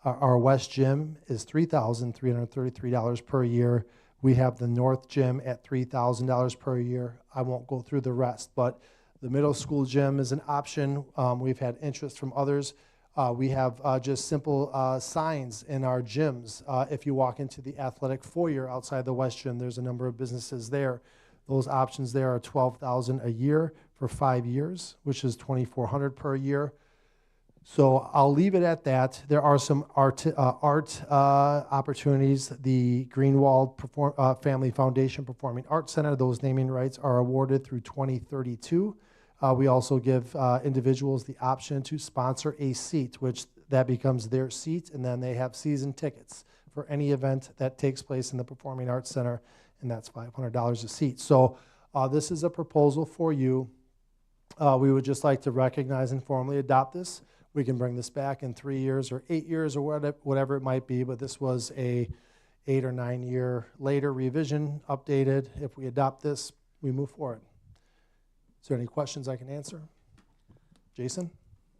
Our West Gym is $3,333 per year. We have the North Gym at $3,000 per year. I won't go through the rest, but the middle school gym is an option. We've had interest from others. We have just simple signs in our gyms. If you walk into the athletic foyer outside the West Gym, there's a number of businesses there. Those options there are $12,000 a year for 5 years, which is $2,400 per year. So I'll leave it at that. There are some art opportunities. The Greenwald Family Foundation Performing Arts Center, those naming rights are awarded through 2032. We also give individuals the option to sponsor a seat, which that becomes their seat, and then they have season tickets for any event that takes place in the Performing Arts Center, and that's $500 a seat. So this is a proposal for you. We would just like to recognize and formally adopt this. We can bring this back in 3 years or 8 years or whatever it might be, but this was a 8 or 9 year later revision, updated. If we adopt this, we move forward. Is there any questions I can answer? Jason?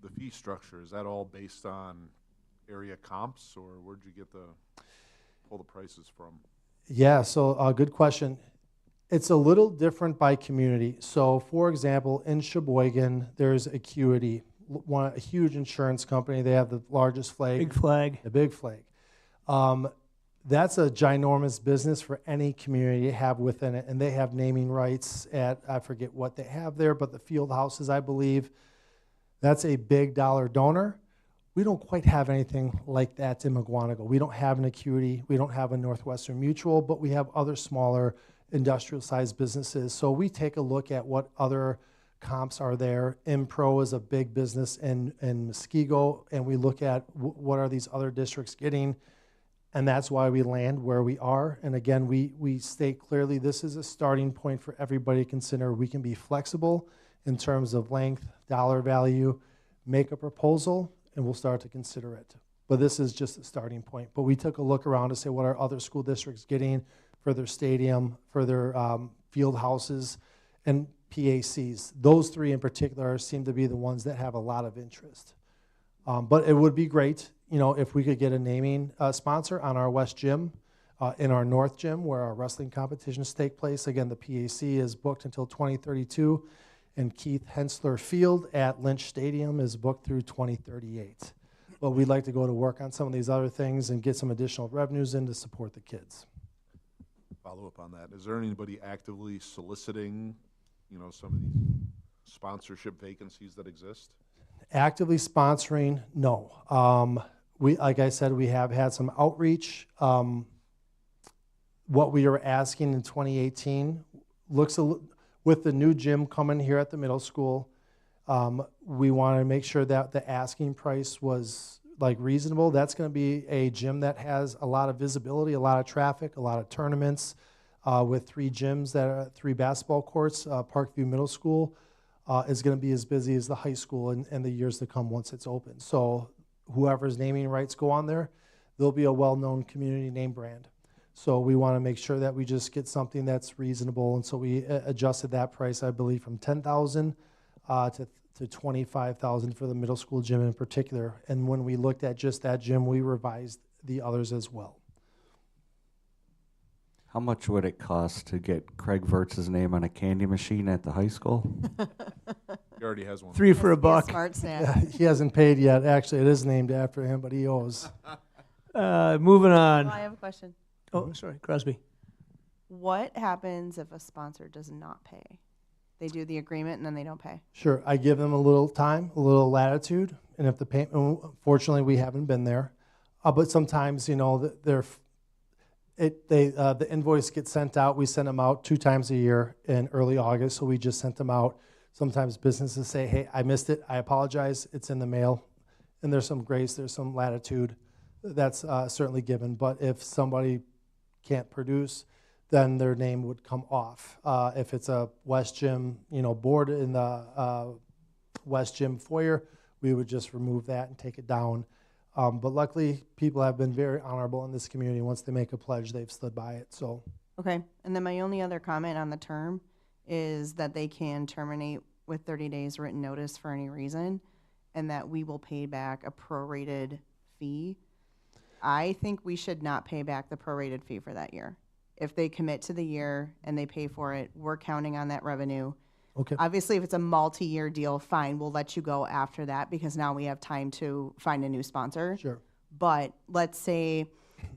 The fee structure, is that all based on area comps, or where'd you get pull the prices from? Yeah, so good question. It's a little different by community. So for example, in Sheboygan, there's Acuity, a huge insurance company. They have the largest flag. Big flag. The big flag. That's a ginormous business for any community to have within it, and they have naming rights at, I forget what they have there, but the field houses, I believe, that's a big dollar donor. We don't quite have anything like that in Mukwonago. We don't have an Acuity, we don't have a Northwestern Mutual, but we have other smaller industrial-sized businesses. So we take a look at what other comps are there. Impro is a big business in Muskego, and we look at what are these other districts getting, and that's why we land where we are. And again, we state clearly this is a starting point for everybody to consider. We can be flexible in terms of length, dollar value, make a proposal, and we'll start to consider it. But this is just a starting point. But we took a look around to say what are other school districts getting for their stadium, for their field houses, and PACs. Those three in particular seem to be the ones that have a lot of interest. But it would be great, you know, if we could get a naming sponsor on our West Gym, in our North Gym where our wrestling competitions take place. Again, the PAC is booked until 2032, and Keith Hensler Field at Lynch Stadium is booked through 2038. But we'd like to go to work on some of these other things and get some additional revenues in to support the kids. Follow up on that. Is there anybody actively soliciting, you know, some of these sponsorship vacancies that exist? Actively sponsoring, no. We, like I said, we have had some outreach. What we are asking in 2018 looks with the new gym coming here at the middle school. We want to make sure that the asking price was like reasonable. That's going to be a gym that has a lot of visibility, a lot of traffic, a lot of tournaments. With 3 gyms that are 3 basketball courts, Parkview Middle School is going to be as busy as the high school in the years to come once it's open. So whoever's naming rights go on there, there'll be a well-known community name brand. So we want to make sure that we just get something that's reasonable, and so we adjusted that price, I believe, from $10,000 to $25,000 for the middle school gym in particular. And when we looked at just that gym, we revised the others as well. How much would it cost to get Craig Vertz's name on a candy machine at the high school? He already has one. 3 for a Be buck. smart snack. Yeah, he hasn't paid yet. Actually, it is named after him, but he owes. Moving Oh, on. I have a question. Oh, sorry, Crosby. What happens if a sponsor does not pay? They do the agreement and then they don't pay. Sure, I give them a little time, a little latitude, and if the payment, fortunately, we haven't been there, but sometimes, you know, the invoice gets sent out. We send them out 2 times a year in early August, so we just sent them out. Sometimes businesses say, hey, I missed it, I apologize, it's in the mail, and there's some grace, there's some latitude. That's certainly given, but if somebody can't produce, then their name would come off. If it's a West Gym, you know, board in the West Gym foyer, we would just remove that and take it down. But luckily, people have been very honorable in this community. Once they make a pledge, they've stood by it. So, Okay, and then my only other comment on the term is that they can terminate with 30 days written notice for any reason, and that we will pay back a prorated fee. I think we should not pay back the prorated fee for that year. If they commit to the year and they pay for it, we're counting on that revenue. okay, Obviously, if it's a multi-year deal, fine, we'll let you go after that because now we have time to find a new sponsor. sure. But let's say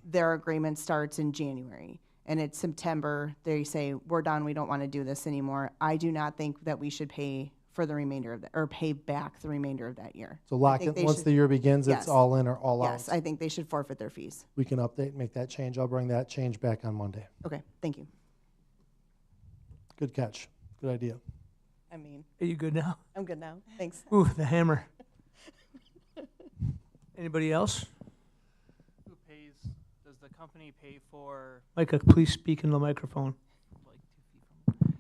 their agreement starts in January and it's September, they say, we're done, we don't want to do this anymore. I do not think that we should pay for the remainder of that, or pay back the remainder of that year. So lock think it, they once should- the year begins, Yes. it's all in or all out. Yes, I think they should forfeit their fees. We can update and make that change. I'll bring that change back on Monday. Okay, thank you. Good catch. Good idea. I mean, Are you good now? I'm good now. Thanks. Ooh, the hammer. Anybody else? Who pays, does the company pay for, Micah, please speak in the microphone. like, 2 feet from?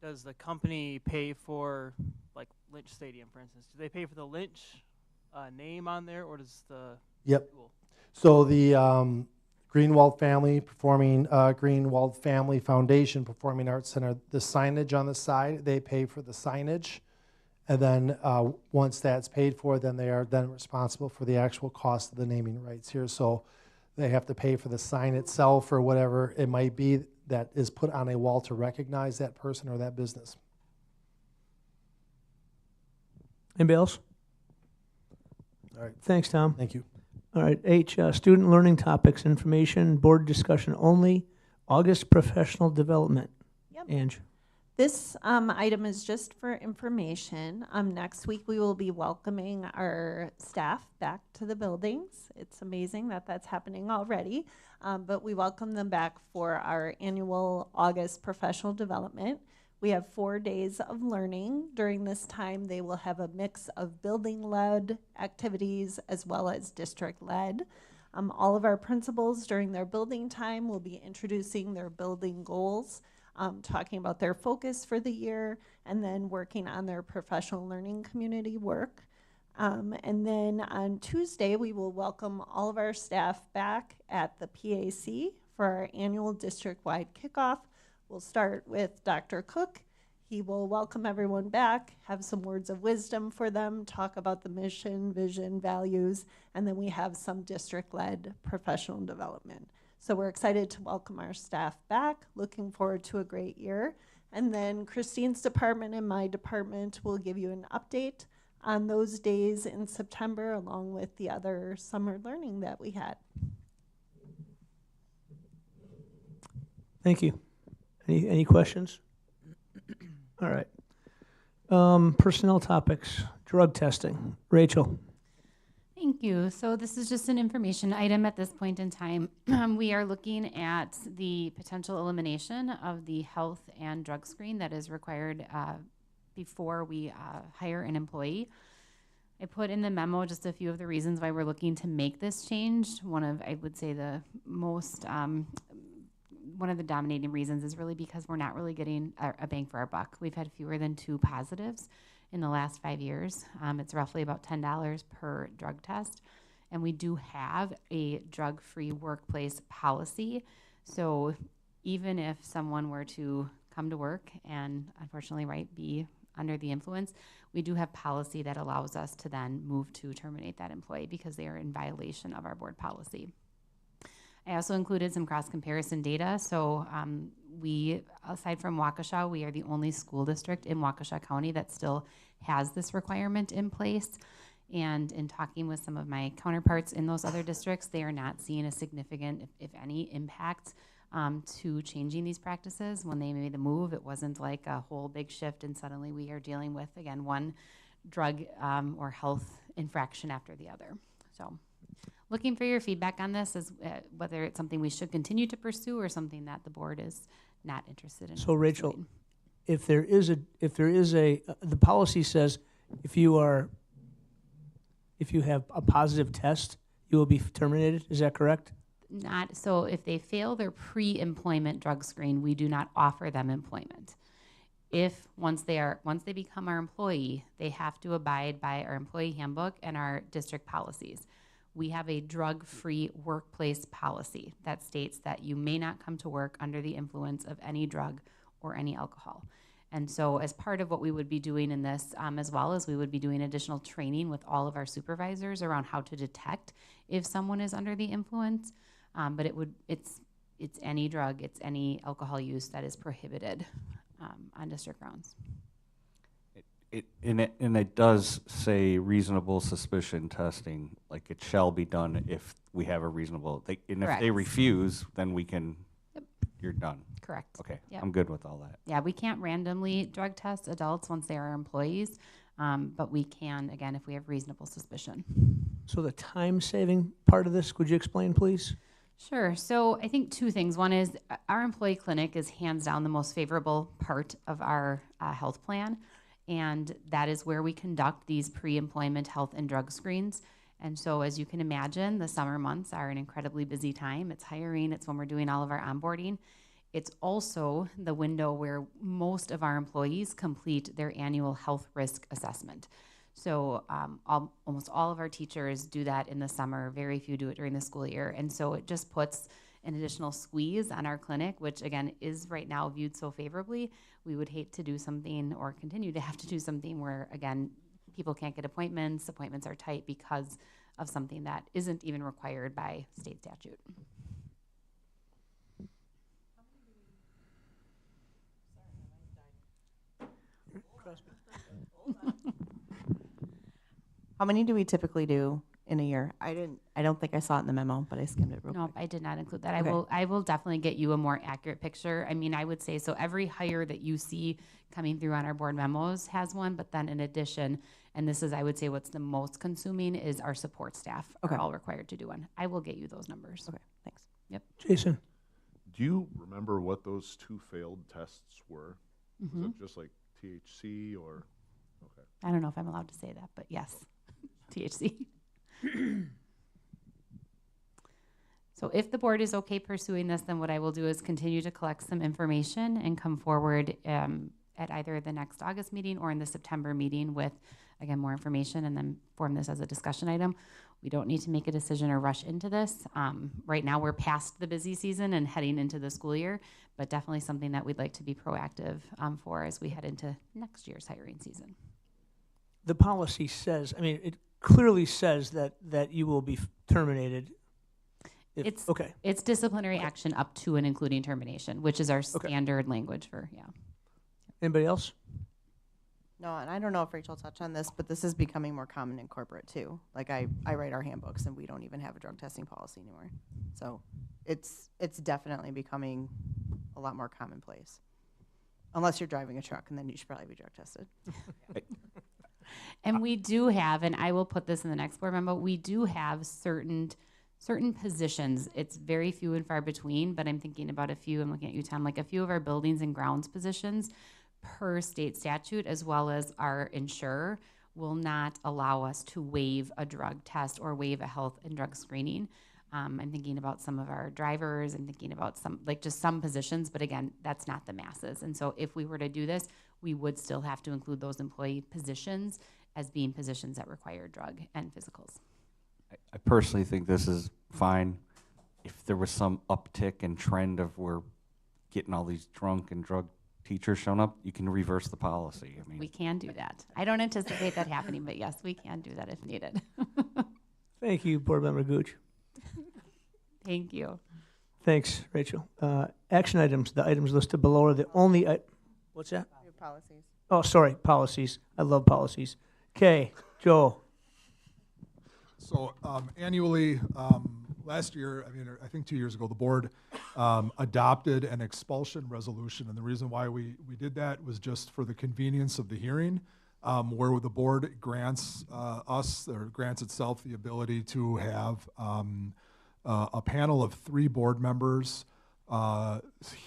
Does the company pay for, like, Lynch Stadium, for instance? Do they pay for the Lynch name on there, or does the Yep. school? So the Greenwald Family Greenwald Family Foundation Performing Arts Center, the signage on the side, they pay for the signage. And then once that's paid for, then they are then responsible for the actual cost of the naming rights here. So they have to pay for the sign itself or whatever it might be that is put on a wall to recognize that person or that business. Anybody else? All right. Thanks, Tom. Thank you. All right, H, student learning topics, information, board discussion only, August professional development. Yep. Ange. This item is just for information. Next week, we will be welcoming our staff back to the buildings. It's amazing that that's happening already, but we welcome them back for our annual August professional development. We have 4 days of learning. During this time, they will have a mix of building-led activities as well as district-led. All of our principals during their building time will be introducing their building goals, talking about their focus for the year, and then working on their professional learning community work. And then on Tuesday, we will welcome all of our staff back at the PAC for our annual district-wide kickoff. We'll start with Dr. Cook. He will welcome everyone back, have some words of wisdom for them, talk about the mission, vision, values, and then we have some district-led professional development. So we're excited to welcome our staff back, looking forward to a great year. And then Christine's department and my department will give you an update on those days in September, along with the other summer learning that we had. Thank you. Any questions? All right. Personnel topics, drug testing. Rachel. Thank you. So this is just an information item at this point in time. We are looking at the potential elimination of the health and drug screen that is required before we hire an employee. I put in the memo just a few of the reasons why we're looking to make this change. One of, I would say, the most one of the dominating reasons is really because we're not really getting a bang for our buck. We've had fewer than 2 positives in the last 5 years. It's roughly about $10 per drug test. And we do have a drug-free workplace policy. So even if someone were to come to work and unfortunately, be under the influence, we do have policy that allows us to then move to terminate that employee because they are in violation of our board policy. I also included some cross-comparison data. So we, aside from Waukesha, we are the only school district in Waukesha County that still has this requirement in place. And in talking with some of my counterparts in those other districts, they are not seeing a significant, if any, impact to changing these practices. When they made the move, it wasn't like a whole big shift and suddenly we are dealing with, again, one drug or health infraction after the other. So looking for your feedback on this as whether it's something we should continue to pursue or something that the board is not interested in. So Rachel, pursuing. if there is a, the policy says if you have a positive test, you will be terminated. Is that correct? Not so. If they fail their pre-employment drug screen, we do not offer them employment. If once they become our employee, they have to abide by our employee handbook and our district policies. We have a drug-free workplace policy that states that you may not come to work under the influence of any drug or any alcohol. And so as part of what we would be doing in this, as well as we would be doing additional training with all of our supervisors around how to detect if someone is under the influence, but it's any drug, it's any alcohol use that is prohibited on district grounds. And it does say reasonable suspicion testing, like it shall be done if we have a reasonable, and if they Correct. refuse, then we can, you're done. Correct. Okay, Yep. I'm good with all that. Yeah, we can't randomly drug test adults once they are our employees, but we can, again, if we have reasonable suspicion. So the time-saving part of this, could you explain, please? Sure. So I think 2 things. One is our employee clinic is hands down the most favorable part of our health plan. And that is where we conduct these pre-employment health and drug screens. And so as you can imagine, the summer months are an incredibly busy time. It's hiring, it's when we're doing all of our onboarding. It's also the window where most of our employees complete their annual health risk assessment. So almost all of our teachers do that in the summer. Very few do it during the school year. And so it just puts an additional squeeze on our clinic, which again is right now viewed so favorably. We would hate to do something or continue to have to do something where, again, people can't get appointments are tight because of something that isn't even required by state statute. How many do we typically do in a year. I don't think I saw it in the memo, but I skimmed it real No, quick. I did not include that. Okay. I will definitely get you a more accurate picture. I mean, I would say, so every hire that you see coming through on our board memos has one, but then in addition, and this is, I would say, what's the most consuming is our support staff Okay. are all required to do one. I will get you those numbers. Okay, thanks. Jason? Do you remember what those 2 failed tests were? Mhm. Was it just like THC or? Okay. I don't know if I'm allowed to say that, but yes, THC. So if the board is okay pursuing this, then what I will do is continue to collect some information and come forward at either the next August meeting or in the September meeting with, again, more information and then form this as a discussion item. We don't need to make a decision or rush into this. Right now, we're past the busy season and heading into the school year, but definitely something that we'd like to be proactive for as we head into next year's hiring season. The policy says, I mean, it clearly says that you will be terminated. It's- Okay. It's disciplinary action up to and including termination, which is our standard language for, Anybody else? No, and I don't know if Rachel touched on this, but this is becoming more common in corporate too. Like I write our handbooks and we don't even have a drug testing policy anymore. So it's definitely becoming a lot more commonplace. Unless you're driving a truck, and then you should probably be drug tested. And we do have, and I will put this in the next board memo, we do have certain positions. It's very few and far between, but I'm thinking about a few, I'm looking at you, Tom, like a few of our buildings and grounds positions per state statute, as well as our insurer, will not allow us to waive a drug test or waive a health and drug screening. I'm thinking about some of our drivers, I'm thinking about some, like just some positions, but again, that's not the masses. And so if we were to do this, we would still have to include those employee positions as being positions that require drug and physicals. I personally think this is fine. If there was some uptick and trend of we're getting all these drunk and drug teachers showing up, you can reverse the policy. I mean, We can do that. I don't anticipate that happening, but yes, we can do that if needed. Thank you, Board Member Gooch. Thank you. Thanks, Rachel. Action items, the items listed below are the only, what's that? Policies. Oh, sorry, policies. I love policies. Okay, Joe. So annually, last year, I think 2 years ago, the board adopted an expulsion resolution. And the reason why we did that was just for the convenience of the hearing, where the board grants grants itself the ability to have a panel of 3 board members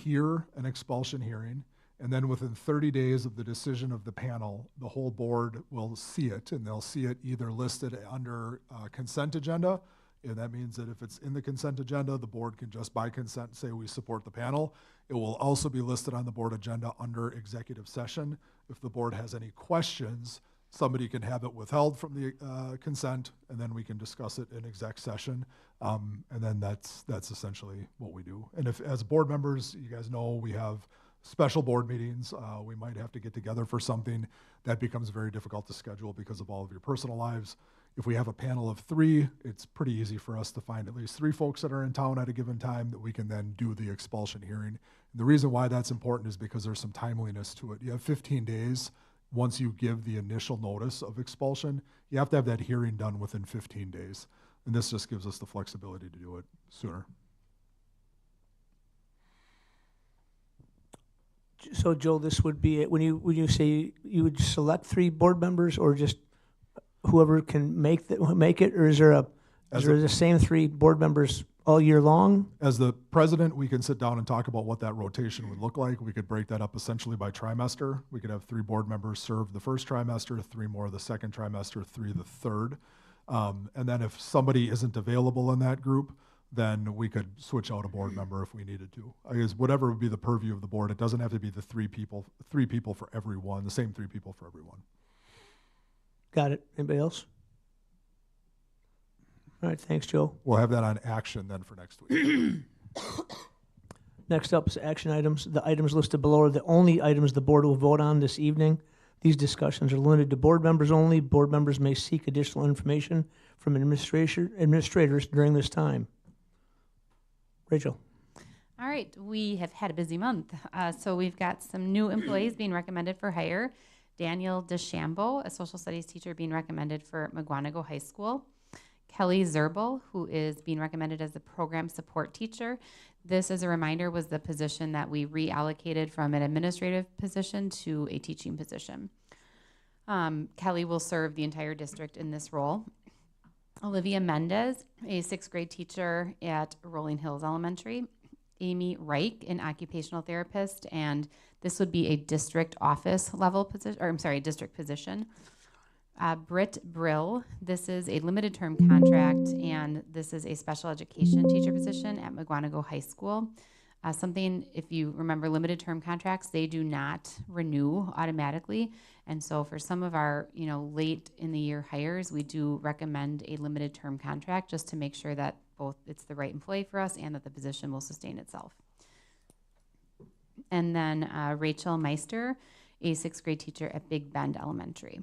hear an expulsion hearing. And then within 30 days of the decision of the panel, the whole board will see it, and they'll see it either listed under consent agenda. And that means that if it's in the consent agenda, the board can just by consent say we support the panel. It will also be listed on the board agenda under executive session. If the board has any questions, somebody can have it withheld from the consent, and then we can discuss it in exec session. And then that's essentially what we do. And if, as board members, you guys know, we have special board meetings, we might have to get together for something. That becomes very difficult to schedule because of all of your personal lives. If we have a panel of 3, it's pretty easy for us to find at least 3 folks that are in town at a given time that we can then do the expulsion hearing. And the reason why that's important is because there's some timeliness to it. You have 15 days once you give the initial notice of expulsion. You have to have that hearing done within 15 days. And this just gives us the flexibility to do it sooner. So Joe, this would be, when you say you would select 3 board members, or just whoever can make it, or is there the same 3 board members all year long? As the president, we can sit down and talk about what that rotation would look like. We could break that up essentially by trimester. We could have 3 board members serve the first trimester, 3 more the second trimester, 3 the third. And then if somebody isn't available in that group, then we could switch out a board member if we needed to. I guess whatever would be the purview of the board. It doesn't have to be the 3 people for everyone, the same 3 people for everyone. Got it. Anybody else? All right, thanks, Joe. We'll have that on action then for next week. Next up is action items. The items listed below are the only items the board will vote on this evening. These discussions are limited to board members only. Board members may seek additional information from administrators during this time. Rachel. All right, we have had a busy month. So we've got some new employees being recommended for hire. Daniel DeChambeau, a social studies teacher, being recommended for Mukwonago High School. Kelly Zerbel, who is being recommended as the program support teacher. This, as a reminder, was the position that we reallocated from an administrative position to a teaching position. Kelly will serve the entire district in this role. Olivia Mendez, a 6th grade teacher at Rolling Hills Elementary. Amy Reich, an occupational therapist, and this would be a district office level position, or I'm sorry, district position. Britt Brill, this is a limited term contract, and this is a special education teacher position at Mukwonago High School. Something, if you remember limited term contracts, they do not renew automatically. And so for some of our, late in the year hires, we do recommend a limited term contract just to make sure that both it's the right employee for us and that the position will sustain itself. And then Rachel Meister, a 6th grade teacher at Big Bend Elementary.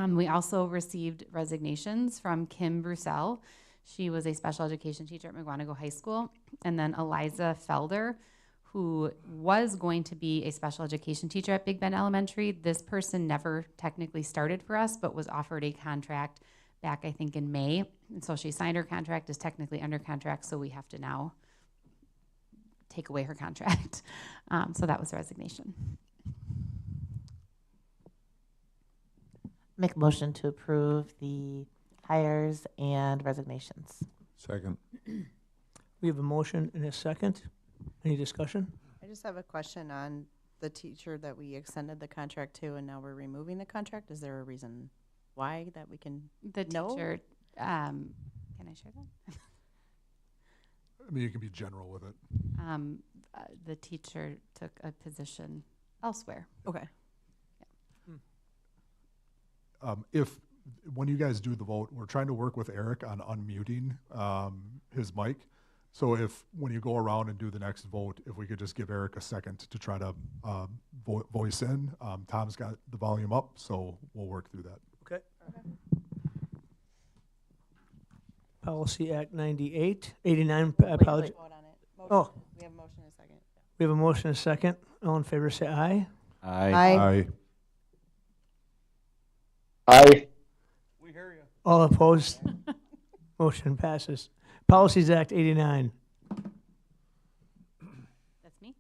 We also received resignations from Kim Brussel. She was a special education teacher at Mukwonago High School. And then Eliza Felder, who was going to be a special education teacher at Big Bend Elementary. This person never technically started for us, but was offered a contract back, I think, in May. And so she signed her contract, is technically under contract, so we have to now take away her contract. So that was a resignation. Make a motion to approve the hires and resignations. Second. We have a motion and a second. Any discussion? I just have a question on the teacher that we extended the contract to and now we're removing the contract. Is there a reason why that we can The know? teacher, can I share that? I mean, you can be general with it. The teacher took a position elsewhere. Okay. When you guys do the vote, we're trying to work with Eric on unmuting his mic. So when you go around and do the next vote, if we could just give Eric a second to try to voice in. Tom's got the volume up, so we'll work through that. Okay. Policy Act 89, apology. Vote on it. Motion. Oh. We have a motion and a second. We have a motion and a second. All in favor, say aye. Aye. Aye. All opposed? Motion passes. Policies Act 89. That's me?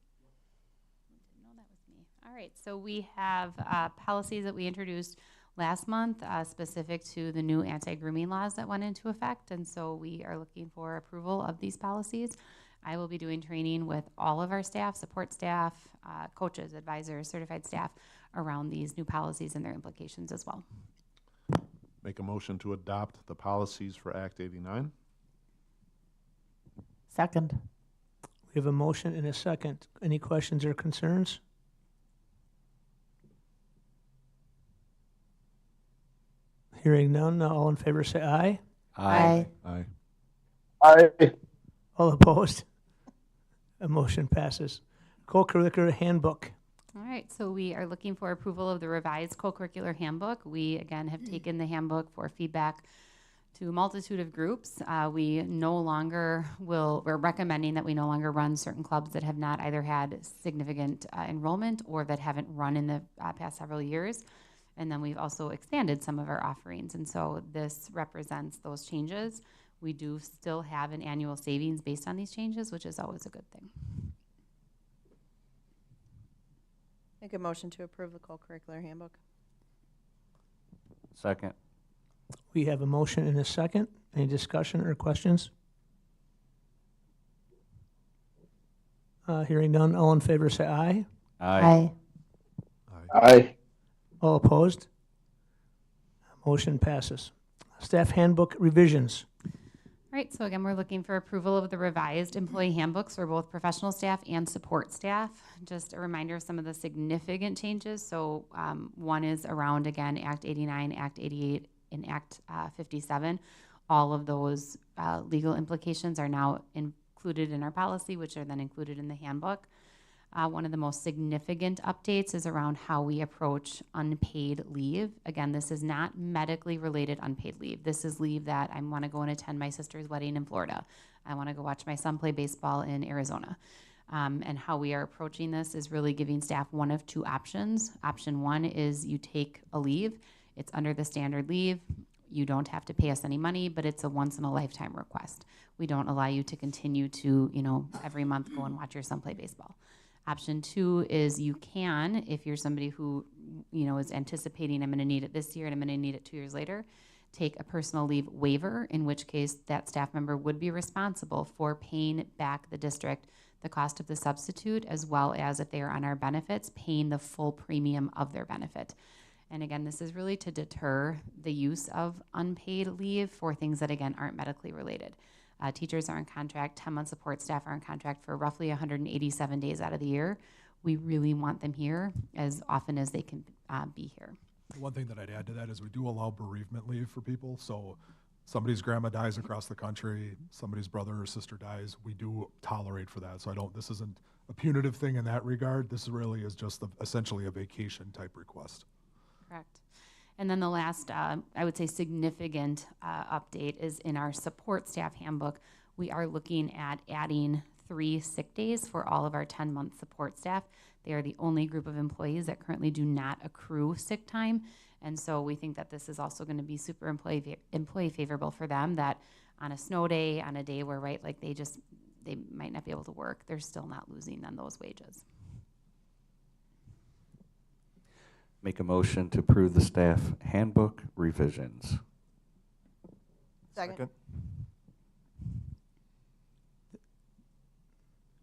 Didn't know that was me. All right, so we have policies that we introduced last month specific to the new anti-grooming laws that went into effect, and so we are looking for approval of these policies. I will be doing training with all of our staff, support staff, coaches, advisors, certified staff around these new policies and their implications as well. Make a motion to adopt the policies for Act 89. Second. We have a motion and a second. Any questions or concerns? Hearing none, all in favor say aye. Aye. Aye. Aye. All opposed? A motion passes. Co-curricular handbook. All right, so we are looking for approval of the revised co-curricular handbook. We, again, have taken the handbook for feedback to a multitude of groups. We're recommending that we no longer run certain clubs that have not either had significant enrollment or that haven't run in the past several years. And then we've also expanded some of our offerings. And so this represents those changes. We do still have an annual savings based on these changes, which is always a good thing. Make a motion to approve the co-curricular handbook. Second. We have a motion and a second. Any discussion or questions? Hearing none, all in favor say aye. Aye. Aye. All opposed? Motion passes. Staff handbook revisions. All right, so again, we're looking for approval of the revised employee handbooks for both professional staff and support staff. Just a reminder of some of the significant changes. So one is around, again, Act 89, Act 88, and Act 57. All of those legal implications are now included in our policy, which are then included in the handbook. One of the most significant updates is around how we approach unpaid leave. Again, this is not medically related unpaid leave. This is leave that I want to go and attend my sister's wedding in Florida. I want to go watch my son play baseball in Arizona. And how we are approaching this is really giving staff one of two options. Option one is you take a leave. It's under the standard leave. You don't have to pay us any money, but it's a once in a lifetime request. We don't allow you to continue to, every month go and watch your son play baseball. Option 2 is you can, if you're somebody who, is anticipating I'm going to need it this year and I'm going to need it 2 years later, take a personal leave waiver, in which case that staff member would be responsible for paying back the district the cost of the substitute, as well as if they are on our benefits, paying the full premium of their benefit. And again, this is really to deter the use of unpaid leave for things that, again, aren't medically related. Teachers are on contract, 10-month support staff are on contract for roughly 187 days out of the year. We really want them here as often as they can be here. One thing that I'd add to that is we do allow bereavement leave for people. So somebody's grandma dies across the country, somebody's brother or sister dies, we do tolerate for that. So this isn't a punitive thing in that regard. This really is just essentially a vacation type request. Correct. And then the last, I would say, significant update is in our support staff handbook. We are looking at adding 3 sick days for all of our 10-month support staff. They are the only group of employees that currently do not accrue sick time. And so we think that this is also going to be super employee favorable for them, that on a snow day, on a day where, they might not be able to work, they're still not losing on those wages. Make a motion to approve the staff handbook revisions. Second.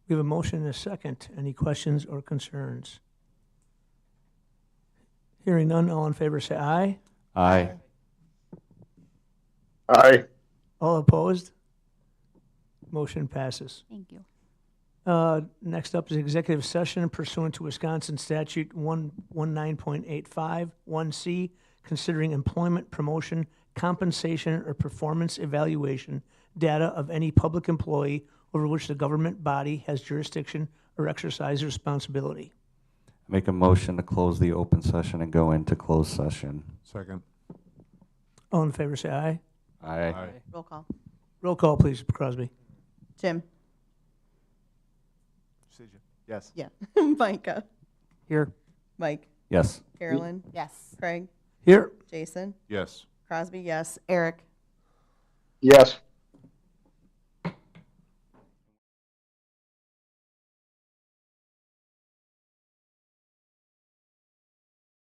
We have a motion and a second. Any questions or concerns? Hearing none, all in favor say aye. Aye. Aye. All opposed? Motion passes. Thank you. Next up is executive session pursuant to Wisconsin Statute 119.85, 1C, considering employment, promotion, compensation, or performance evaluation data of any public employee over which the government body has jurisdiction or exercise responsibility. Make a motion to close the open session and go into closed session. Second. All in favor say aye. Aye. Roll call. Roll call, please, Crosby. Jim. Yes. Yeah. Micah. Here. Mike. Yes. Carolyn. Yes. Craig. Here. Jason. Yes. Crosby, yes. Eric. Yes.